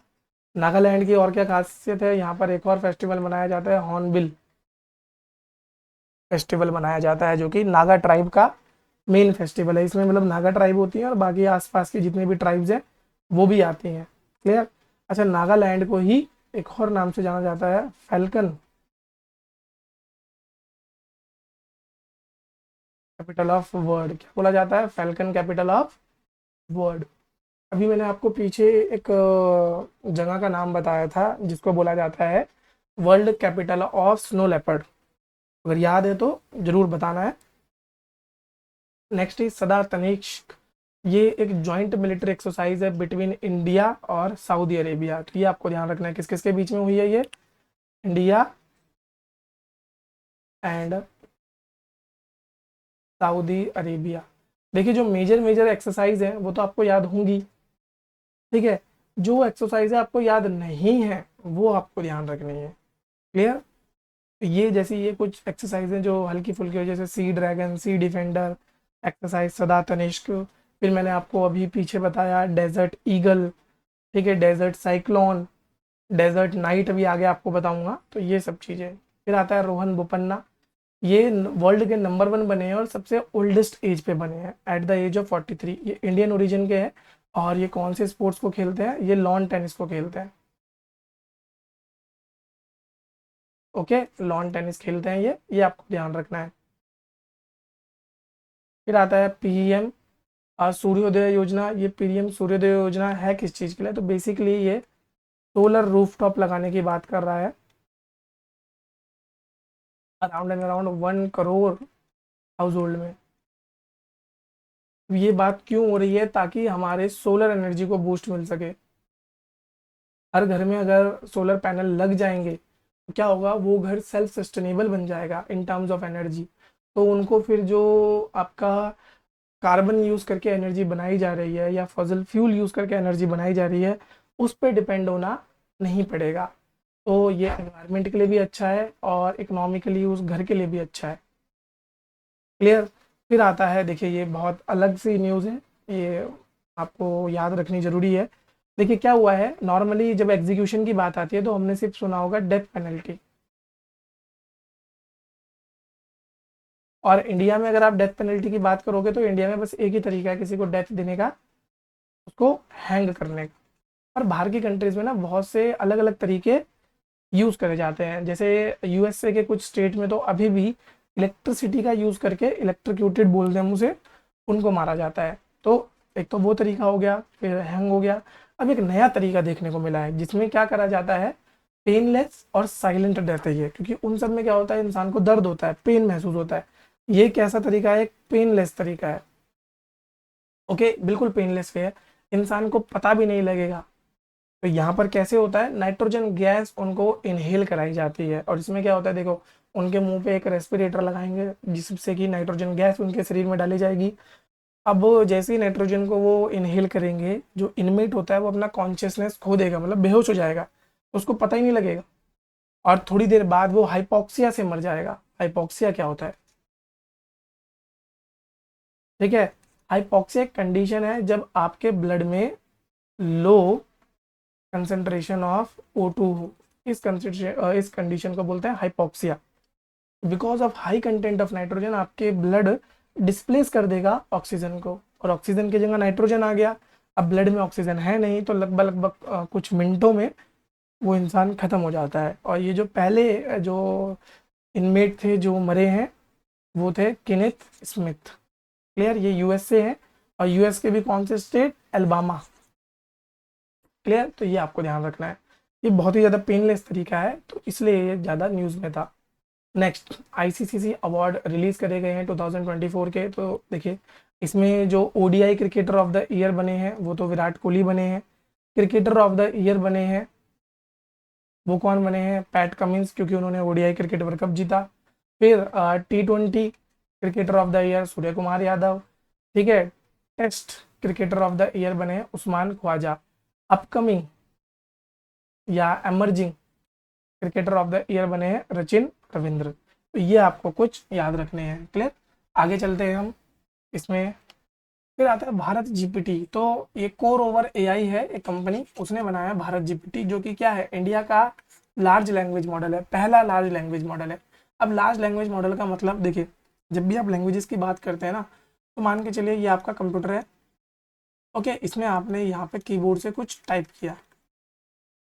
नागालैंड की और क्या खासियत है? यहाँ पर एक और फेस्टिवल मनाया जाता है, हॉर्नबिल फेस्टिवल मनाया जाता है, जो कि नागा ट्राइब का मेन फेस्टिवल है। इसमें मतलब नागा ट्राइब होती है और बाकी आसपास की जितनी भी ट्राइब्स हैं वो भी आती हैं। क्लियर? अच्छा, नागालैंड को ही एक और नाम से जाना जाता है, फैल्कन कैपिटल ऑफ वर्ल्ड। क्या बोला जाता है? Falcon capital of world. अभी मैंने आपको पीछे एक जगह का नाम बताया था जिसको बोला जाता है world capital of snow leopard. अगर याद है तो जरूर बताना है। नेक्स्ट इज सदा तनिष्क। ये एक जॉइंट मिलिट्री एक्सरसाइज है बिटवीन इंडिया और सऊदी अरेबिया। तो ये आपको ध्यान रखना है किस किस के बीच में हुई है ये। India and Saudi Arabia. देखिए जो मेजर मेजर एक्सरसाइज है वो तो आपको याद होंगी, ठीक है। जो एक्सरसाइज है आपको याद नहीं है वो आपको ध्यान रखनी है। क्लियर? ये जैसी ये कुछ एक्सरसाइज हैं जो हल्की फुल्की हो, जैसे सी ड्रैगन, सी डिफेंडर एक्सरसाइज, सदा तनिष्क। फिर मैंने आपको अभी पीछे बताया डेजर्ट ईगल, ठीक है, डेजर्ट साइक्लोन, डेजर्ट नाइट भी आगे आपको बताऊंगा। तो ये सब चीज़ें। फिर आता है रोहन बोपन्ना। ये वर्ल्ड के नंबर 1 बने हैं और सबसे ओल्डेस्ट एज पे बने हैं, एट द एज ऑफ 43। ये इंडियन ओरिजिन के हैं। और ये कौन से स्पोर्ट्स को खेलते हैं? ये लॉन टेनिस को खेलते हैं। ओके, लॉन टेनिस खेलते हैं ये आपको ध्यान रखना है। फिर आता है पीएम सूर्योदय योजना। ये पीएम सूर्योदय योजना है किस चीज़ के लिए? तो बेसिकली ये सोलर रूफटॉप लगाने की बात कर रहा है। Around and around 1 crore house hold में। ये बात क्यों हो रही है? ताकि हमारे सोलर एनर्जी को बूस्ट मिल सके। हर घर में अगर सोलर पैनल लग जाएंगे तो क्या होगा? वो घर सेल्फ सस्टेनेबल बन जाएगा इन टर्म्स ऑफ एनर्जी। तो उनको फिर जो आपका कार्बन यूज़ करके एनर्जी बनाई जा रही है या फॉसिल फ्यूल यूज़ करके एनर्जी बनाई जा रही है उस पर डिपेंड होना नहीं पड़ेगा। तो ये एनवायरनमेंट के लिए भी अच्छा है और इकोनॉमिकली उस घर के लिए भी अच्छा है। क्लियर? फिर आता है, देखिए ये बहुत अलग सी न्यूज़ है, ये आपको याद रखनी ज़रूरी है। देखिए क्या हुआ है, नॉर्मली जब एग्जीक्यूशन की बात आती है तो हमने सिर्फ सुना होगा डेथ पेनल्टी। और इंडिया में अगर आप डेथ पेनल्टी की बात करोगे तो इंडिया में बस एक ही तरीका है किसी को डेथ देने का, उसको हैंग करने का। और बाहर की कंट्रीज़ में ना बहुत से अलग अलग तरीके यूज़ करे जाते हैं। जैसे यूएसए के कुछ स्टेट में तो अभी भी इलेक्ट्रिसिटी का यूज़ करके, इलेक्ट्रोक्यूटेड बोलते हैं हम उसे, उनको मारा जाता है। तो एक तो वो तरीका हो गया, फिर हैंग हो गया। अब एक नया तरीका देखने को मिला है जिसमें क्या करा जाता है, पेनलेस और साइलेंट डेथ है ये। क्योंकि उन सब में क्या होता है, इंसान को दर्द होता है, पेन महसूस होता है। ये कैसा तरीका है? एक पेनलेस तरीका है। ओके, बिल्कुल पेनलेस वे है, इंसान को पता भी नहीं लगेगा। तो यहाँ पर कैसे होता है, नाइट्रोजन गैस उनको इनहेल कराई जाती है। और इसमें क्या होता है, देखो उनके मुंह पे एक रेस्पिरेटर लगाएंगे जिससे कि नाइट्रोजन गैस उनके शरीर में डाली जाएगी। अब जैसे ही नाइट्रोजन को वो इनहेल करेंगे, जो इनमेट होता है वो अपना कॉन्शियसनेस खो देगा, मतलब बेहोश हो जाएगा, उसको पता ही नहीं लगेगा। और थोड़ी देर बाद वो हाइपोक्सिया से मर जाएगा। हाइपोक्सिया क्या होता है? ठीक है, हाइपोक्सिया एक कंडीशन है जब आपके ब्लड में लो कंसेंट्रेशन ऑफ O2 हो। इस कंडीशन को बोलते हैं hypoxia. Because of high content of nitrogen आपके ब्लड डिस्प्लेस कर देगा ऑक्सीजन को, और ऑक्सीजन की जगह नाइट्रोजन आ गया। अब ब्लड में ऑक्सीजन है नहीं, तो लगभग लगभग कुछ मिनटों में वो इंसान खत्म हो जाता है। और ये जो पहले जो इनमेट थे जो मरे हैं वो थे केनेथ स्मिथ। क्लियर? ये यूएस से है और यूएस के भी कौन से स्टेट, एल्बामा। क्लियर, तो ये आपको ध्यान रखना है। ये बहुत ही ज़्यादा पेनलेस तरीका है तो इसलिए ये ज़्यादा न्यूज़ में था। नेक्स्ट, आईसीसीसी अवार्ड रिलीज करे गए हैं 2024 के। तो देखिए इसमें जो ODI cricketer of the year बने हैं वो तो विराट कोहली बने हैं। क्रिकेटर ऑफ द ईयर बने हैं वो कौन बने हैं, पैट कमिंस, क्योंकि उन्होंने ओडीआई क्रिकेट वर्ल्ड कप जीता। फिर टी20 cricketer of the year Surya Kumar Yadav. ठीक है, test cricketer of the year बने हैं उस्मान ख्वाजा। अपकमिंग या emerging cricketer of the year बने हैं सचिन रविंद्र। तो ये आपको कुछ याद रखने हैं। क्लियर, आगे चलते हैं हम इसमें। फिर आता है भारत जीपीटी। तो ये कोर ओवर एआई है, एक कंपनी उसने बनाया है भारत जीपीटी, जो कि क्या है, इंडिया का लार्ज लैंग्वेज मॉडल है, पहला लार्ज लैंग्वेज मॉडल है। अब लार्ज लैंग्वेज मॉडल का मतलब देखिए, जब भी आप लैंग्वेजेस की बात करते हैं ना, तो मान के चलिए ये आपका कंप्यूटर है। ओके, इसमें आपने यहाँ पे कीबोर्ड से कुछ टाइप किया,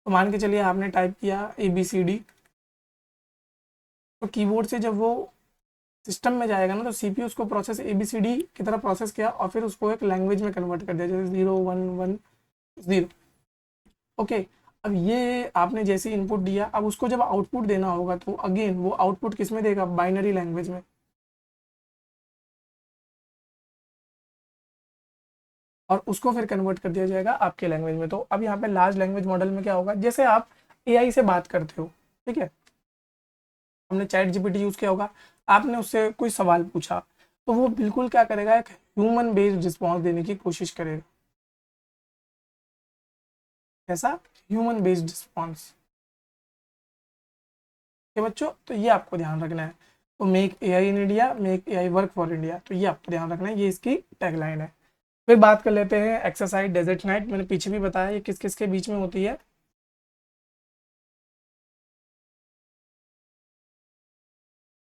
तो मान के चलिए आपने टाइप किया ABCD। तो कीबोर्ड से जब वो सिस्टम में जाएगा ना, तो सीपीयू उसको प्रोसेस ABCD की तरह प्रोसेस किया और फिर उसको एक लैंग्वेज में कन्वर्ट कर दिया, जैसे 0 1 1 0। ओके, अब ये आपने जैसे इनपुट दिया, अब उसको जब आउटपुट देना होगा तो अगेन वो आउटपुट किस में देगा, बाइनरी लैंग्वेज में। और उसको फिर कन्वर्ट कर दिया जाएगा आपके लैंग्वेज में। तो अब यहाँ पे लार्ज लैंग्वेज मॉडल में क्या होगा, जैसे आप एआई से बात करते हो, ठीक है, हमने चैट जीपीटी यूज किया होगा, आपने उससे कोई सवाल पूछा, तो वो बिल्कुल क्या करेगा, एक ह्यूमन बेस्ड रिस्पॉन्स देने की कोशिश करेगा। ऐसा ह्यूमन बेस्ड रिस्पॉन्स के बच्चों, तो ये आपको ध्यान रखना है। तो make AI in India, make AI work for India, तो ये आपको ध्यान रखना है, ये इसकी टैगलाइन है। फिर बात कर लेते हैं एक्सरसाइज डेजर्ट नाइट। मैंने पीछे भी बताया ये किस किस के बीच में होती है।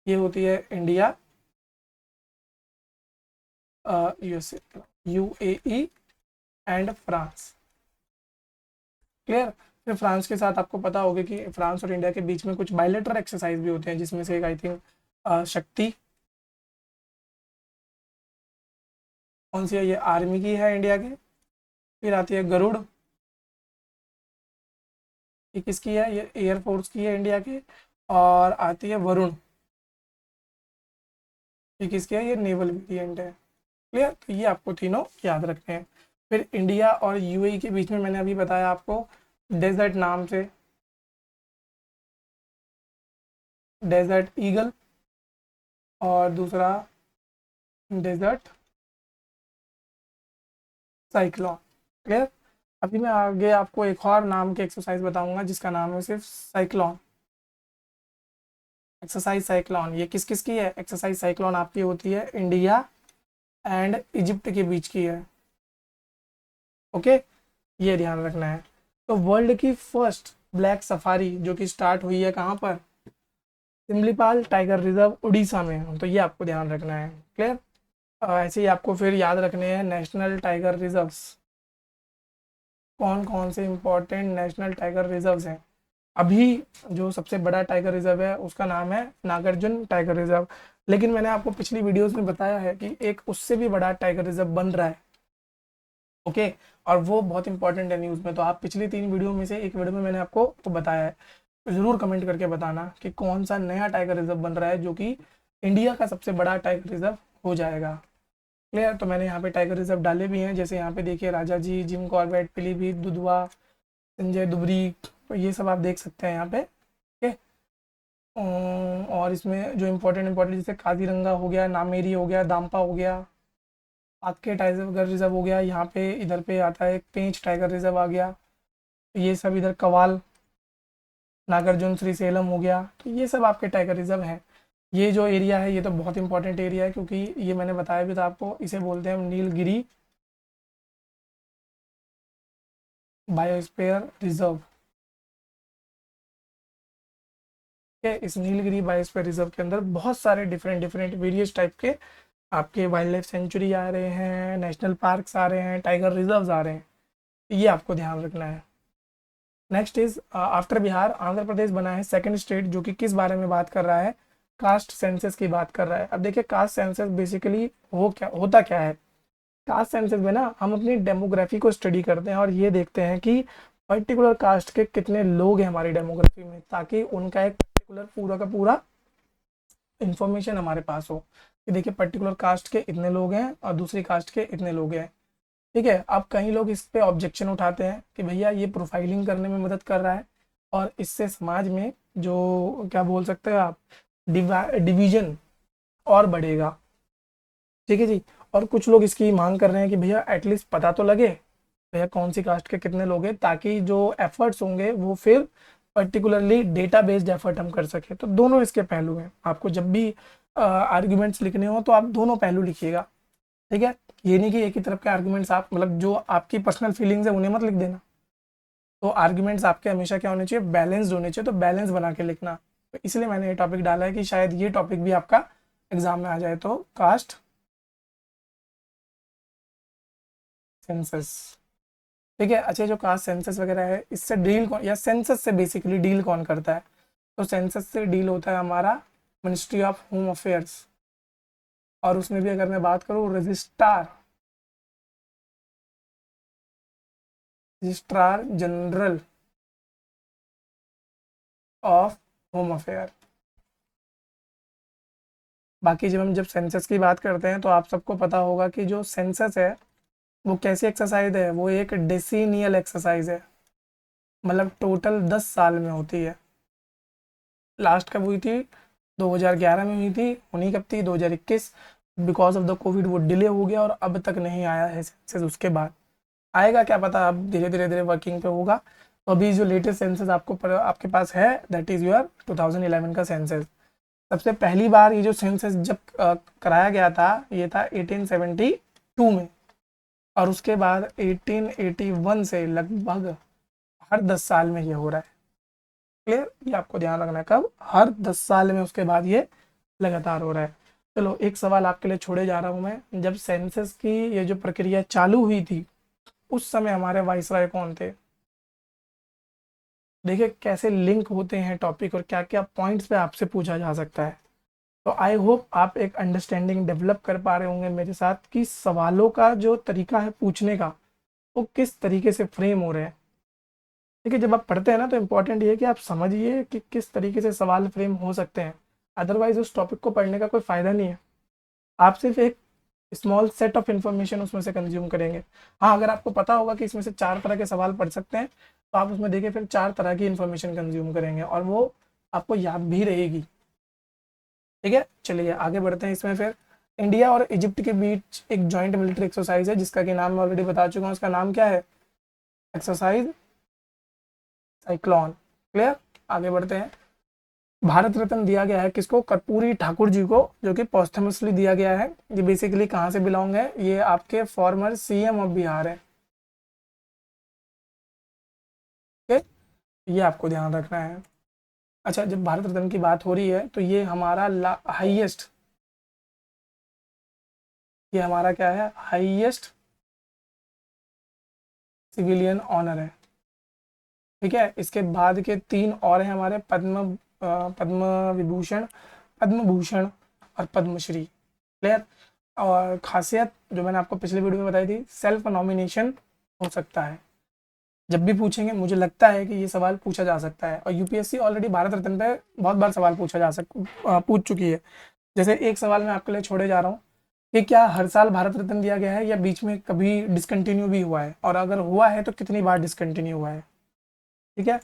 ये होती है India, USA, UAE and France. Clear. फिर फ्रांस के साथ आपको पता होगा कि फ्रांस और इंडिया के बीच में कुछ बायलेटरल एक्सरसाइज भी होते हैं, जिसमें से एक आई थिंक शक्ति, कौन सी है, ये आर्मी की है इंडिया की। फिर आती है गरुड़, ये किसकी है, ये एयरफोर्स की है इंडिया की। और आती है वरुण, ये किसकी है, ये नेवल वेरिएंट है। क्लियर, तो ये आपको तीनों याद रखने हैं। फिर इंडिया और यूएई के बीच में मैंने अभी बताया आपको डेजर्ट नाम से, डेजर्ट ईगल, और दूसरा डेजर्ट साइक्लोन। क्लियर। अभी मैं आगे आपको एक और नाम की एक्सरसाइज बताऊंगा जिसका नाम है सिर्फ साइक्लोन, एक्सरसाइज साइक्लोन। ये किस किस की है, एक्सरसाइज साइक्लोन आपकी होती है इंडिया एंड इजिप्ट के बीच की है। ओके, ये ध्यान रखना है। तो वर्ल्ड की फर्स्ट ब्लैक सफारी जो कि स्टार्ट हुई है कहाँ पर, सिमलीपाल टाइगर रिजर्व उड़ीसा में, तो ये आपको ध्यान रखना है। क्लियर। ऐसे ही आपको फिर याद रखने हैं नेशनल टाइगर रिजर्व्स, कौन कौन से इंपॉर्टेंट नेशनल टाइगर रिजर्व्स हैं। अभी जो सबसे बड़ा टाइगर रिजर्व है उसका नाम है नागार्जुन टाइगर रिजर्व, लेकिन मैंने आपको पिछली वीडियोस में बताया है कि एक उससे भी बड़ा टाइगर रिजर्व बन रहा है। ओके, और वो बहुत इंपॉर्टेंट है न्यूज़ में। तो आप पिछली 3 वीडियो में से एक वीडियो में मैंने आपको तो बताया है, तो ज़रूर कमेंट करके बताना कि कौन सा नया टाइगर रिजर्व बन रहा है जो कि इंडिया का सबसे बड़ा टाइगर रिजर्व हो जाएगा। क्लियर। तो मैंने यहाँ पे टाइगर रिजर्व डाले भी हैं, जैसे यहाँ पे देखिए राजा जी, जिम कॉर्बेट, पीलीभीत, दुधवा, संजय दुबरी, तो ये सब आप देख सकते हैं यहाँ पे। ठीक है, और इसमें जो इम्पोर्टेंट इम्पोर्टेंट जैसे काजीरंगा हो गया, नामेरी हो गया, दाम्पा हो गया, आके टाइगर रिजर्व हो गया, यहाँ पे इधर पे आता है पेंच टाइगर रिजर्व आ गया, ये सब इधर कवाल, नागार्जुन, श्रीशैलम हो गया, तो ये सब आपके टाइगर रिजर्व हैं। ये जो एरिया है ये तो बहुत इंपॉर्टेंट एरिया है, क्योंकि ये मैंने बताया भी था आपको, इसे बोलते हैं हम नीलगिरी बायोस्फीयर रिजर्व। है इस नीलगिरी बायोस्फीयर रिजर्व के अंदर बहुत सारे डिफरेंट डिफरेंट वेरियस टाइप के आपके वाइल्ड लाइफ सेंचुरी आ रहे हैं, नेशनल पार्क्स आ रहे हैं, टाइगर रिजर्व्स आ रहे हैं, ये आपको ध्यान रखना है। Next is after Bihar Andhra Pradesh बना है सेकंड स्टेट जो कि किस बारे में बात कर रहा है, कास्ट सेंसस की बात कर रहा है। अब देखिए कास्ट सेंसस बेसिकली हो क्या होता क्या है, कास्ट सेंसस में ना हम अपनी डेमोग्राफी को स्टडी करते हैं और ये देखते हैं कि पर्टिकुलर कास्ट के कितने लोग हैं हमारी डेमोग्राफी में, ताकि उनका एक पर्टिकुलर पूरा का पूरा इंफॉर्मेशन हमारे पास हो कि देखिए पर्टिकुलर कास्ट के इतने लोग हैं और दूसरी कास्ट के इतने लोग हैं। ठीक है, अब कई लोग इस पे ऑब्जेक्शन उठाते हैं कि भैया ये प्रोफाइलिंग करने में मदद कर रहा है और इससे समाज में जो क्या बोल सकते हैं आप, डिवीजन और बढ़ेगा। ठीक है जी। और कुछ लोग इसकी मांग कर रहे हैं कि भैया एटलीस्ट पता तो लगे भैया कौन सी कास्ट के कितने लोग हैं, ताकि जो एफर्ट्स होंगे वो फिर पर्टिकुलरली डेटा बेस्ड एफर्ट हम कर सकें। तो दोनों इसके पहलू हैं, आपको जब भी आर्ग्यूमेंट्स लिखने हो तो आप दोनों पहलू लिखिएगा। ठीक है, ये नहीं कि एक ही तरफ के आर्ग्यूमेंट्स आप मतलब जो आपकी पर्सनल फीलिंग्स है उन्हें मत लिख देना। तो आर्ग्यूमेंट्स आपके हमेशा क्या होने चाहिए, बैलेंस्ड होने चाहिए, तो बैलेंस बना के लिखना। तो इसलिए मैंने ये टॉपिक डाला है कि शायद ये टॉपिक भी आपका एग्जाम में आ जाए। तो कास्ट सेंसस, ठीक है। अच्छा, जो कास्ट सेंसस वगैरह है इससे डील कौन, या सेंसस से बेसिकली डील कौन करता है, तो सेंसस से डील होता है हमारा मिनिस्ट्री ऑफ होम अफेयर्स। और उसमें भी अगर मैं बात करूँ registrar general of home affair. बाकी जब सेंसस की बात करते हैं तो आप सबको पता होगा कि जो सेंसस है वो कैसी एक्सरसाइज है, वो एक डेसीनियल एक्सरसाइज है, मतलब टोटल 10 साल में होती है। लास्ट कब हुई थी, 2011 में हुई थी। होनी कब थी, 2021। बिकॉज ऑफ द कोविड वो डिले हो गया और अब तक नहीं आया है सेंसस। उसके बाद आएगा क्या पता, अब धीरे धीरे धीरे वर्किंग पे होगा। तो अभी जो लेटेस्ट सेंसस आपके पास है दैट इज़ योर 2011 का सेंसस। सबसे पहली बार ये जो सेंसस जब कराया गया था ये था 1872 में, और उसके बाद 1881 से लगभग हर 10 साल में ये हो रहा है। क्लियर, ये आपको ध्यान रखना है, कब, हर 10 साल में उसके बाद ये लगातार हो रहा है। चलो एक सवाल आपके लिए छोड़े जा रहा हूँ मैं, जब सेंसस की ये जो प्रक्रिया चालू हुई थी उस समय हमारे वाइसराय कौन थे। देखिए कैसे लिंक होते हैं टॉपिक और क्या क्या पॉइंट्स पे आपसे पूछा जा सकता है। तो आई होप आप एक अंडरस्टैंडिंग डेवलप कर पा रहे होंगे मेरे साथ कि सवालों का जो तरीका है पूछने का वो किस तरीके से फ्रेम हो रहे हैं। ठीक है, जब आप पढ़ते हैं ना तो इम्पोर्टेंट ये है कि आप समझिए कि किस तरीके से सवाल फ्रेम हो सकते हैं, अदरवाइज उस टॉपिक को पढ़ने का कोई फ़ायदा नहीं है। आप सिर्फ एक स्मॉल सेट ऑफ इन्फॉर्मेशन उसमें से कंज्यूम करेंगे। हाँ, अगर आपको पता होगा कि इसमें से 4 तरह के सवाल पढ़ सकते हैं तो आप उसमें देखिए फिर 4 तरह की इन्फॉर्मेशन कंज्यूम करेंगे और वो आपको याद भी रहेगी। ठीक है, चलिए आगे बढ़ते हैं। इसमें फिर इंडिया और इजिप्ट के बीच एक जॉइंट मिलिट्री एक्सरसाइज है जिसका कि नाम मैं ऑलरेडी बता चुका हूँ। उसका नाम क्या है, एक्सरसाइज साइक्लोन। क्लियर, आगे बढ़ते हैं। भारत रत्न दिया गया है किसको, कर्पूरी ठाकुर जी को, जो कि पोस्टमसली दिया गया है। ये बेसिकली कहाँ से बिलोंग है, ये आपके फॉर्मर सीएम ऑफ बिहार है। ठीक है, ये आपको ध्यान रखना है। अच्छा, जब भारत रत्न की बात हो रही है तो ये हमारा हाईएस्ट, ये हमारा क्या है, हाईएस्ट सिविलियन ऑनर है। ठीक है, इसके बाद के 3 और हैं हमारे, पद्म विभूषण, पद्म भूषण और पद्मश्री। क्लियर, और खासियत जो मैंने आपको पिछले वीडियो में बताई थी, सेल्फ नॉमिनेशन हो सकता है। जब भी पूछेंगे मुझे लगता है कि ये सवाल पूछा जा सकता है, और यूपीएससी ऑलरेडी भारत रत्न पे बहुत बार सवाल पूछ चुकी है। जैसे एक सवाल मैं आपके लिए छोड़े जा रहा हूँ कि क्या हर साल भारत रत्न दिया गया है या बीच में कभी डिसकंटिन्यू भी हुआ है, और अगर हुआ है तो कितनी बार डिसकंटिन्यू हुआ है। ठीक है,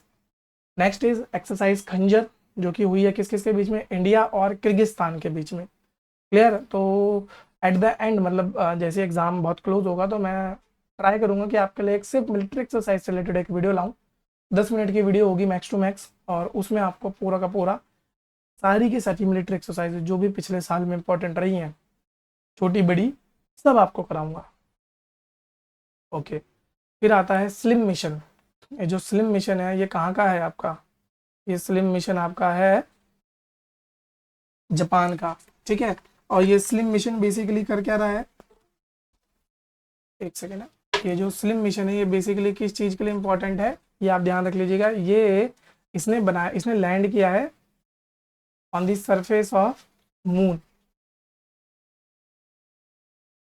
नेक्स्ट इज एक्सरसाइज खंजर, जो कि हुई है किस किस के बीच में, इंडिया और किर्गिस्तान के बीच में। क्लियर, तो एट द एंड मतलब जैसे एग्जाम बहुत क्लोज होगा तो मैं ट्राई करूंगा कि आपके लिए एक सिर्फ मिलिट्री एक्सरसाइज से रिलेटेड एक वीडियो लाऊं। 10 मिनट की वीडियो होगी मैक्स टू मैक्स, और उसमें आपको पूरा का पूरा सारी की सारी मिलिट्री एक्सरसाइज जो भी पिछले साल में इंपॉर्टेंट रही हैं, छोटी बड़ी, सब आपको कराऊंगा। ओके, फिर आता है स्लिम मिशन। ये जो स्लिम मिशन है ये कहाँ का है आपका, ये स्लिम मिशन आपका है जापान का। ठीक है, और ये स्लिम मिशन बेसिकली कर क्या रहा है, एक सेकेंड है, ये जो स्लिम मिशन है ये बेसिकली किस चीज़ के लिए इंपॉर्टेंट है, ये आप ध्यान रख लीजिएगा। ये इसने लैंड किया है on the surface of moon.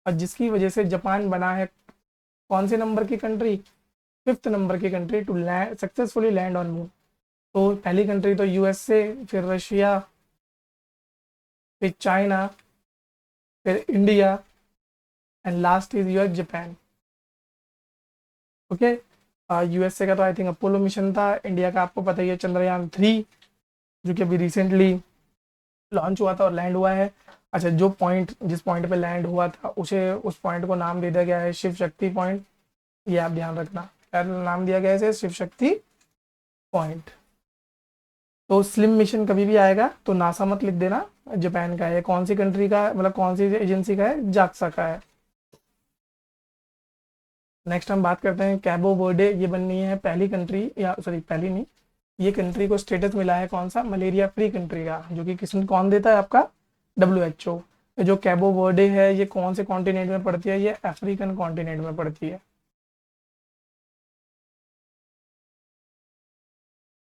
और जिसकी वजह से जापान बना है कौन से नंबर की कंट्री, 5th नंबर की country to land successfully land on moon. तो पहली कंट्री तो यूएसए, फिर रशिया, फिर चाइना, फिर India, and last is your Japan. Okay, USA का तो आई थिंक अपोलो मिशन था, इंडिया का आपको पता ही है चंद्रयान 3, जो कि अभी रिसेंटली लॉन्च हुआ था और लैंड हुआ है। अच्छा, जो पॉइंट जिस पॉइंट पे लैंड हुआ था उसे उस पॉइंट को नाम दे दिया गया है शिव शक्ति पॉइंट। ये आप ध्यान रखना, क्या नाम दिया गया है इसे, शिव शक्ति पॉइंट। तो स्लिम मिशन कभी भी आएगा तो नासा मत लिख देना, जापान का है। कौन सी कंट्री का, मतलब कौन सी एजेंसी का है, जाक्सा का है। नेक्स्ट हम बात करते हैं कैबो वर्डे। ये बननी है पहली कंट्री, या सॉरी पहली नहीं, ये कंट्री को स्टेटस मिला है कौन सा, मलेरिया फ्री कंट्री का, जो कि किसने कौन देता है, आपका WHO। जो कैबो वर्डे है ये कौन से कॉन्टिनेंट में पड़ती है, ये अफ्रीकन कॉन्टिनेंट में पड़ती है।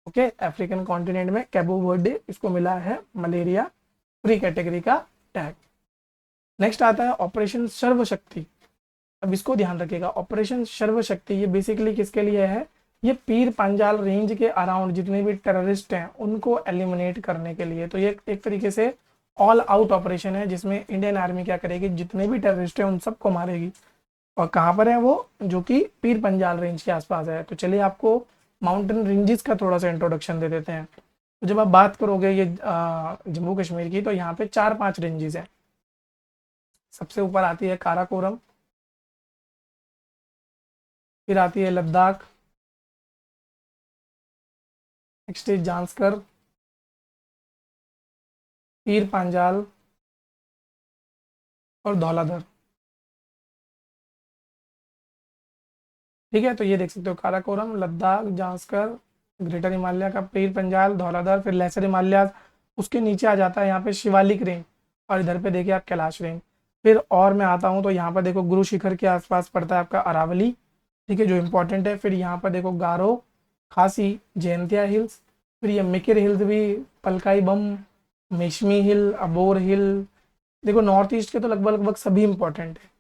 ओके, अफ्रीकन कॉन्टिनेंट में कैबो वर्डे, इसको मिला है मलेरिया फ्री कैटेगरी का टैग। नेक्स्ट आता है ऑपरेशन सर्वशक्ति। अब इसको ध्यान रखिएगा, ऑपरेशन सर्वशक्ति ये बेसिकली किसके लिए है, ये पीर पंजाल रेंज के अराउंड जितने भी टेररिस्ट हैं उनको एलिमिनेट करने के लिए। तो ये एक तरीके से ऑल आउट ऑपरेशन है, जिसमें इंडियन आर्मी क्या करेगी, जितने भी टेररिस्ट हैं उन सबको मारेगी। और कहाँ पर है वो, जो कि पीर पंजाल रेंज के आसपास है। तो चलिए आपको माउंटेन रेंजेस का थोड़ा सा इंट्रोडक्शन दे देते हैं। तो जब आप बात करोगे ये जम्मू कश्मीर की, तो यहाँ पे 4-5 रेंजेस हैं। सबसे ऊपर आती है काराकोरम, फिर आती है लद्दाख, नेक्स्ट इज जांस्कर, पीर पांजाल और धौलाधर। ठीक है, तो ये देख सकते हो काराकोरम, लद्दाख, जांस्कर, ग्रेटर हिमालय का पीर पंजाल, धौलाधर, फिर लेसर हिमालय। उसके नीचे आ जाता है यहाँ पे शिवालिक रेंज, और इधर पे देखिए आप कैलाश रेंज। फिर और मैं आता हूँ तो यहाँ पर देखो गुरु शिखर के आसपास पड़ता है आपका अरावली, ठीक है, जो इंपॉर्टेंट है। फिर यहाँ पर देखो गारो, खासी, जयंतिया हिल्स, फिर ये मिकिर हिल्स भी, पलकाई बम, मेशमी हिल, अबोर हिल। देखो नॉर्थ ईस्ट के तो लगभग लगभग सभी इंपॉर्टेंट है।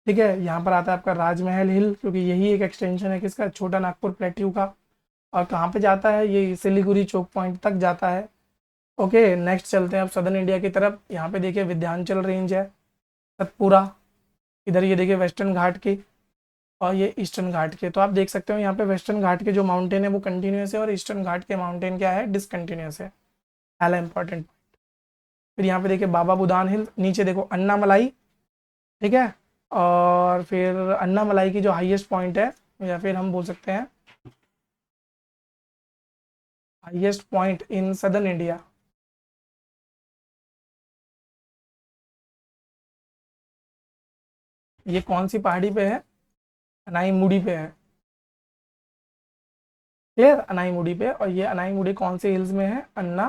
ठीक है, यहाँ पर आता है आपका राजमहल हिल, क्योंकि यही एक एक्सटेंशन है किसका, छोटा नागपुर प्लेट्यू का। और कहाँ पे जाता है, ये सिलीगुड़ी चौक पॉइंट तक जाता है। ओके, नेक्स्ट चलते हैं अब सदर्न इंडिया की तरफ। यहाँ पे देखिए विंध्याचल रेंज है, सतपुरा, इधर ये देखिए वेस्टर्न घाट की, और ये ईस्टर्न घाट के। तो आप देख सकते हो यहाँ पे वेस्टर्न घाट के जो माउंटेन है वो कंटिन्यूस है, और ईस्टर्न घाट के माउंटेन क्या है, डिसकंटिन्यूस है। पहला इंपॉर्टेंट। फिर यहाँ पे देखिए बाबा बुदान हिल, नीचे देखो अन्नामलाई, ठीक है। और फिर अन्नामलाई की जो हाईएस्ट पॉइंट है, या फिर हम बोल सकते हैं highest point in southern India, ये कौन सी पहाड़ी पे है, अनाईमुड़ी पे है। क्लियर, अनाईमुड़ी पे। और ये अनाईमुड़ी कौन से हिल्स में है, अन्ना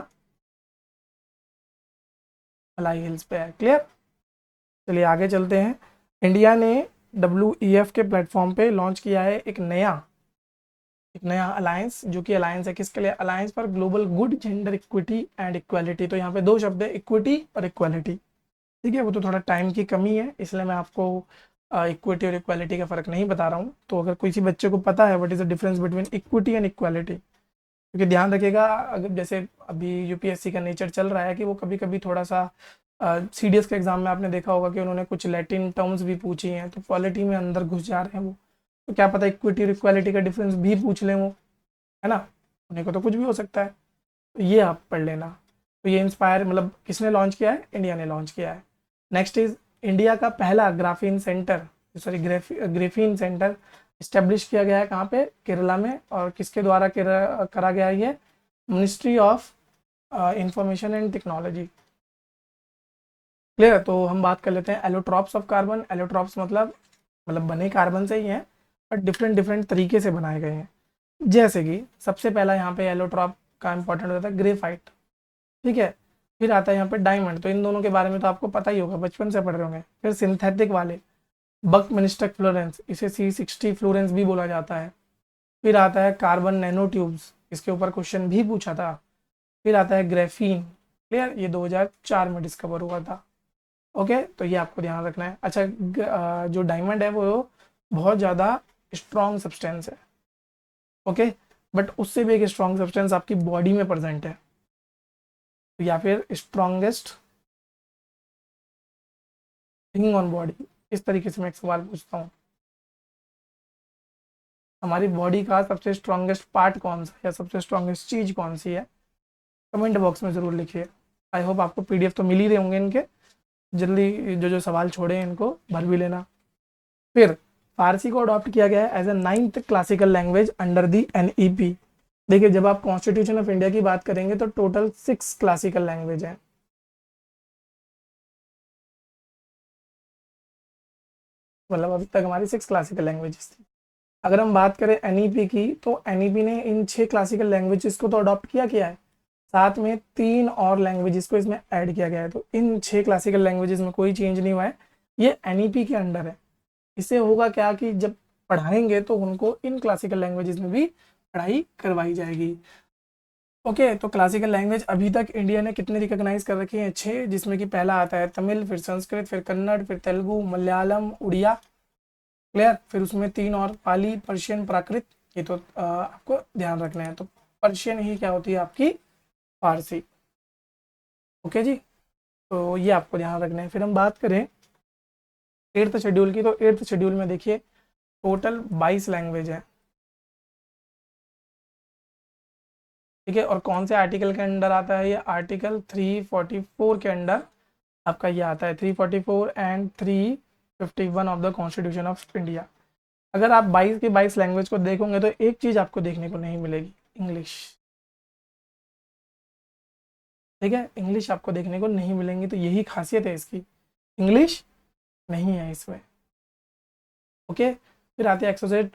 मलाई हिल्स पे है। क्लियर, चलिए आगे चलते हैं। इंडिया ने WEF के प्लेटफॉर्म पे लॉन्च किया है एक नया अलायंस, जो कि अलायंस है किसके लिए, alliance for global good, gender equity and equality. तो यहाँ पे दो शब्द है, इक्विटी और इक्वालिटी। ठीक है, वो तो थोड़ा टाइम की कमी है, इसलिए मैं आपको इक्विटी और इक्वालिटी का फ़र्क नहीं बता रहा हूँ। तो अगर किसी बच्चे को पता है what is the difference between equity and equality, क्योंकि ध्यान रखिएगा, अगर जैसे अभी यूपीएससी का नेचर चल रहा है कि वो कभी कभी थोड़ा सा CDS के एग्जाम में आपने देखा होगा कि उन्होंने कुछ लैटिन टर्म्स भी पूछी हैं, तो पॉलिटी में अंदर घुस जा रहे हैं वो। तो क्या पता इक्विटी और इक्वालिटी का डिफरेंस भी पूछ लें वो, है ना, उन्हें को तो कुछ भी हो सकता है। तो ये आप पढ़ लेना। तो ये इंस्पायर मतलब किसने लॉन्च किया है, इंडिया ने लॉन्च किया है। नेक्स्ट इज इंडिया का पहला graphene centre, sorry graphene centre establish किया गया है कहाँ पे, केरला में। और किसके द्वारा करा गया है ये, ministry of information and technology. Clear, तो हम बात कर लेते हैं एलोट्रॉप्स ऑफ कार्बन। एलोट्रॉप्स मतलब बने कार्बन से ही हैं, बट डिफरेंट डिफरेंट तरीके से बनाए गए हैं। जैसे कि सबसे पहला यहाँ पे एलोट्रॉप का इंपॉर्टेंट होता है ग्रेफाइट, ठीक है। फिर आता है यहाँ पे डायमंड, तो इन दोनों के बारे में तो आपको पता ही होगा, बचपन से पढ़ रहे होंगे। फिर सिंथेटिक वाले बकमिंस्टक फ्लोरेंस, इसे C60 फ्लोरेंस भी बोला जाता है। फिर आता है कार्बन नैनो ट्यूब्स, इसके ऊपर क्वेश्चन भी पूछा था। फिर आता है ग्रेफीन। क्लियर, ये 2004 में डिस्कवर हुआ था। ओके, तो ये आपको ध्यान रखना है। अच्छा, जो डायमंड है वो बहुत ज़्यादा स्ट्रॉन्ग सब्सटेंस है। ओके, बट उससे भी एक स्ट्रॉन्ग सब्सटेंस आपकी बॉडी में प्रेजेंट है, या फिर स्ट्रॉन्गेस्ट थिंग ऑन बॉडी। इस तरीके से मैं एक सवाल पूछता हूँ, हमारी बॉडी का सबसे स्ट्रॉन्गेस्ट पार्ट कौन सा है, या सबसे स्ट्रॉन्गेस्ट चीज़ कौन सी है? कमेंट बॉक्स में ज़रूर लिखिए। आई होप आपको पीडीएफ तो मिल ही रहे होंगे इनके, जल्दी जो जो सवाल छोड़े हैं इनको भर भी लेना। फिर फारसी को अडॉप्ट किया गया है as a 9th classical language under the NEP. देखिए, जब आप कॉन्स्टिट्यूशन ऑफ इंडिया की बात करेंगे तो टोटल 6 क्लासिकल लैंग्वेज हैं। मतलब अभी तक हमारी 6 क्लासिकल लैंग्वेजेस थी। अगर हम बात करें एनईपी की, तो एनईपी ने इन 6 क्लासिकल लैंग्वेजेस को तो अडॉप्ट किया है, साथ में 3 और लैंग्वेजेस को इसमें ऐड किया गया है। तो इन 6 क्लासिकल लैंग्वेजेस में कोई चेंज नहीं हुआ है, ये एनईपी के अंडर है। इससे होगा क्या कि जब पढ़ाएंगे तो उनको इन क्लासिकल लैंग्वेजेस में भी पढ़ाई करवाई जाएगी। ओके, तो क्लासिकल लैंग्वेज अभी तक इंडिया ने कितने रिकॉग्नाइज कर रखे हैं? 6, जिसमें कि पहला आता है तमिल, फिर संस्कृत, फिर कन्नड़, फिर तेलुगु, मलयालम, उड़िया। क्लियर? फिर उसमें 3 और पाली, पर्शियन, प्राकृत। ये तो आपको ध्यान रखना है। तो पर्शियन ही क्या होती है आपकी? फारसी। ओके जी, तो ये आपको ध्यान रखना है। फिर हम बात करें 8th शेड्यूल की, तो 8th शेड्यूल में देखिए टोटल 22 लैंग्वेज है। ठीक है, और कौन से आर्टिकल के अंडर आता है? ये आर्टिकल 344 के अंडर आपका ये आता है, 344 and 351 of the constitution of India. अगर आप 22 की 22 लैंग्वेज को देखोगे तो एक चीज़ आपको देखने को नहीं मिलेगी, इंग्लिश। ठीक है, इंग्लिश आपको देखने को नहीं मिलेंगी, तो यही खासियत है इसकी, इंग्लिश नहीं है इसमें। ओके, फिर आते हैं एक्सरसाइज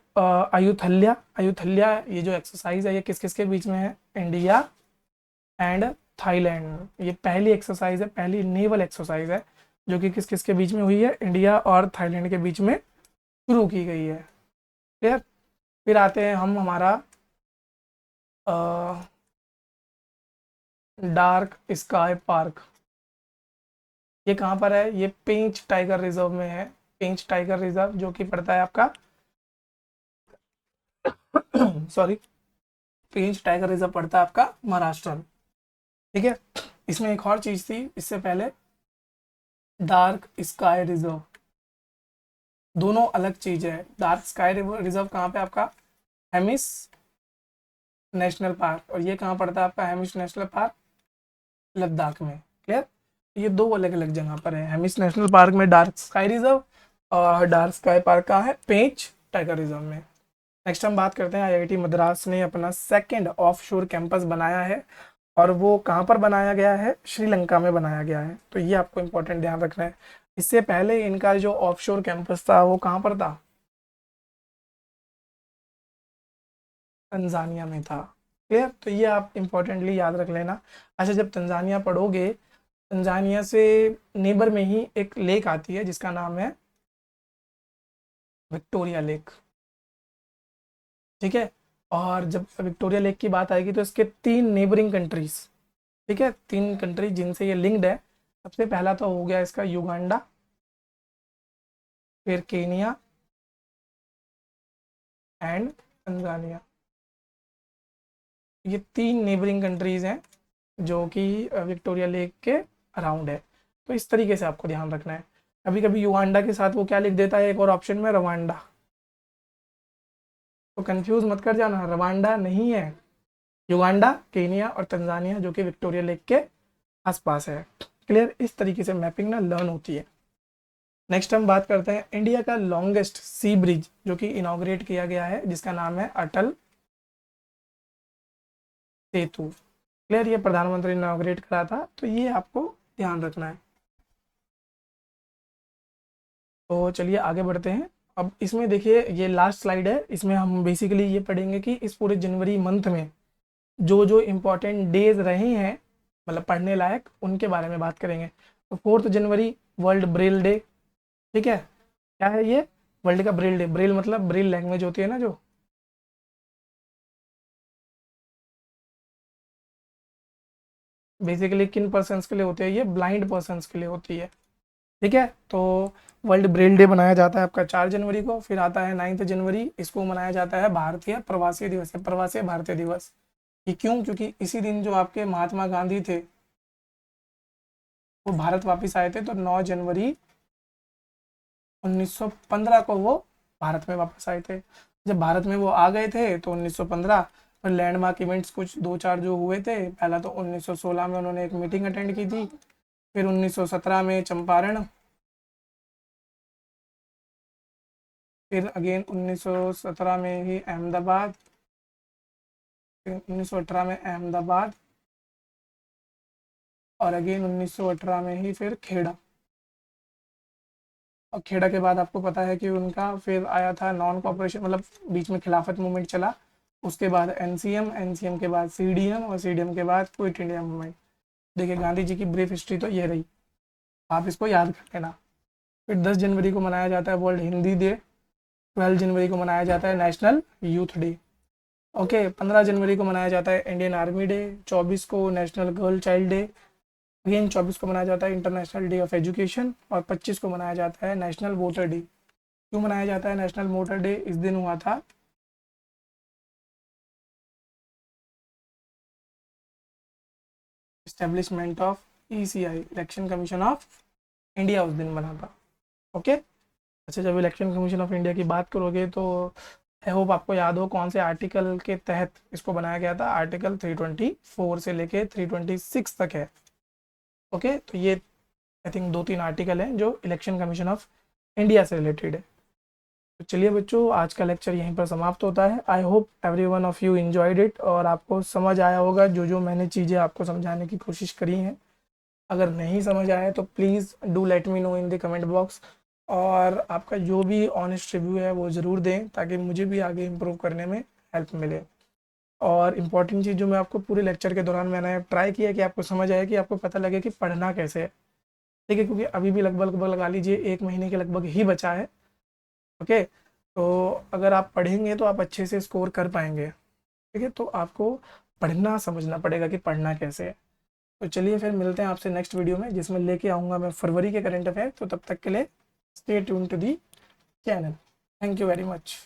अयुथल्या। अयुथल्या ये जो एक्सरसाइज है, ये किस किस के बीच में है? India and Thailand. ये पहली एक्सरसाइज है, पहली नेवल एक्सरसाइज है, जो कि किस किस के बीच में हुई है? इंडिया और थाईलैंड के बीच में शुरू की गई है। क्लियर? फिर आते हैं हम हमारा डार्क स्काई पार्क। ये कहाँ पर है? ये पेंच टाइगर रिजर्व में है। पेंच टाइगर रिजर्व जो कि पड़ता है आपका सॉरी, पेंच टाइगर रिजर्व पड़ता है आपका महाराष्ट्र में। ठीक है, इसमें एक और चीज़ थी इससे पहले, डार्क स्काई रिजर्व। दोनों अलग चीज़ है। डार्क स्काई रिजर्व कहाँ पे आपका? Hemis national park. और ये कहाँ पड़ता है आपका? हेमिस नेशनल पार्क लद्दाख में। क्लियर? ये दो अलग अलग जगह पर है। हेमिस नेशनल पार्क में डार्क स्काई रिजर्व, और डार्क स्काई पार्क कहाँ है? पेंच टाइगर रिजर्व में। नेक्स्ट हम बात करते हैं, आईआईटी मद्रास ने अपना सेकंड ऑफशोर कैंपस बनाया है, और वो कहाँ पर बनाया गया है? श्रीलंका में बनाया गया है। तो ये आपको इंपॉर्टेंट ध्यान रखना है। इससे पहले इनका जो ऑफशोर कैंपस था वो कहाँ पर था? तंजानिया में था। क्लियर? तो ये आप इंपॉर्टेंटली याद रख लेना। अच्छा, जब तंजानिया पढ़ोगे, तंजानिया से नेबर में ही एक लेक आती है जिसका नाम है विक्टोरिया लेक। ठीक है, और जब विक्टोरिया लेक की बात आएगी तो इसके 3 नेबरिंग कंट्रीज, ठीक है, 3 कंट्री जिनसे ये लिंक्ड है। सबसे पहला तो हो गया इसका युगांडा, फिर केनिया एंड तंजानिया। ये 3 नेबरिंग कंट्रीज हैं जो कि विक्टोरिया लेक के अराउंड है। तो इस तरीके से आपको ध्यान रखना है। कभी कभी युगांडा के साथ वो क्या लिख देता है एक और ऑप्शन में? रवांडा। तो कंफ्यूज मत कर जाना, रवांडा नहीं है। युगांडा, केनिया और तंजानिया जो कि विक्टोरिया लेक के आसपास है। क्लियर? इस तरीके से मैपिंग ना लर्न होती है। नेक्स्ट हम बात करते हैं इंडिया का लॉन्गेस्ट सी ब्रिज जो कि इनॉग्रेट किया गया है, जिसका नाम है अटल सेतु। क्लियर? ये प्रधानमंत्री ने इनॉग्रेट करा था, तो ये आपको ध्यान रखना है। तो चलिए आगे बढ़ते हैं। अब इसमें देखिए, ये लास्ट स्लाइड है, इसमें हम बेसिकली ये पढ़ेंगे कि इस पूरे जनवरी मंथ में जो जो इम्पोर्टेंट डेज रहे हैं, मतलब पढ़ने लायक, उनके बारे में बात करेंगे। तो 4 जनवरी वर्ल्ड ब्रेल डे। ठीक है, क्या है ये? वर्ल्ड का ब्रेल डे। ब्रेल मतलब ब्रेल लैंग्वेज होती है ना, जो बेसिकली किन पर्सन्स के लिए होती है? ये ब्लाइंड पर्सन्स के लिए होती है। ठीक है। तो वर्ल्ड ब्रेल डे मनाया जाता है आपका 4 जनवरी को। फिर आता है 9 जनवरी, इसको मनाया जाता है भारतीय प्रवासी दिवस या प्रवासी भारतीय दिवस। ये क्यों? क्योंकि इसी दिन जो आपके महात्मा गांधी थे वो भारत वापस आए थे, तो 9 जनवरी 1915 को वो भारत में वापस आए थे। जब भारत में वो आ गए थे तो 1915 पर लैंडमार्क इवेंट्स कुछ दो चार जो हुए थे। पहला तो 1916 में उन्होंने एक मीटिंग अटेंड की थी, फिर 1917 में चंपारण, फिर अगेन 1917 में ही अहमदाबाद, फिर 1918 में अहमदाबाद, और अगेन 1918 में ही फिर खेड़ा। और खेड़ा के बाद आपको पता है कि उनका फिर आया था नॉन कॉपरेशन, मतलब बीच में खिलाफत मूवमेंट चला। उसके बाद एनसीएम, एनसीएम के बाद सीडीएम, और सीडीएम के बाद क्विट इंडिया मूवमेंट। देखिए गांधी जी की ब्रीफ हिस्ट्री तो ये रही, आप इसको याद कर लेना। फिर 10 जनवरी को मनाया जाता है वर्ल्ड हिंदी डे। 12 जनवरी को मनाया जाता है नेशनल यूथ डे। ओके, 15 जनवरी को मनाया जाता है इंडियन आर्मी डे। 24 को national girl child day. Again 24 को मनाया जाता है इंटरनेशनल डे ऑफ एजुकेशन। और 25 को मनाया जाता है नेशनल वोटर डे। क्यों मनाया जाता है नेशनल वोटर डे? इस दिन हुआ था establishment of ECI, election commission of India, उस दिन बना था। ओके। अच्छा, जब इलेक्शन कमीशन ऑफ इंडिया की बात करोगे तो आई होप आपको याद हो कौन से आर्टिकल के तहत इसको बनाया गया था। आर्टिकल 324 से लेके 326 तक है। ओके, तो ये आई थिंक 2-3 आर्टिकल हैं जो इलेक्शन कमीशन ऑफ इंडिया से रिलेटेड है। तो चलिए बच्चों, आज का लेक्चर यहीं पर समाप्त होता है। I hope every one of you enjoyed it, और आपको समझ आया होगा जो जो मैंने चीज़ें आपको समझाने की कोशिश करी हैं। अगर नहीं समझ आया तो please do let me know in the comment box, और आपका जो भी ऑनेस्ट रिव्यू है वो ज़रूर दें ताकि मुझे भी आगे इम्प्रूव करने में हेल्प मिले। और इम्पॉर्टेंट चीज़ जो मैं आपको पूरे लेक्चर के दौरान मैंने ट्राई किया कि आपको समझ आए, कि आपको पता लगे कि पढ़ना कैसे है। ठीक है, क्योंकि अभी भी लगभग लगभग लगा लीजिए 1 महीने के लगभग ही बचा है। ओके, तो अगर आप पढ़ेंगे तो आप अच्छे से स्कोर कर पाएंगे। ठीक है, तो आपको पढ़ना समझना पड़ेगा कि पढ़ना कैसे है। तो चलिए फिर मिलते हैं आपसे नेक्स्ट वीडियो में, जिसमें लेके आऊँगा मैं फरवरी के करंट अफेयर। तो तब तक के लिए stay tune to the channel. Thank you very much.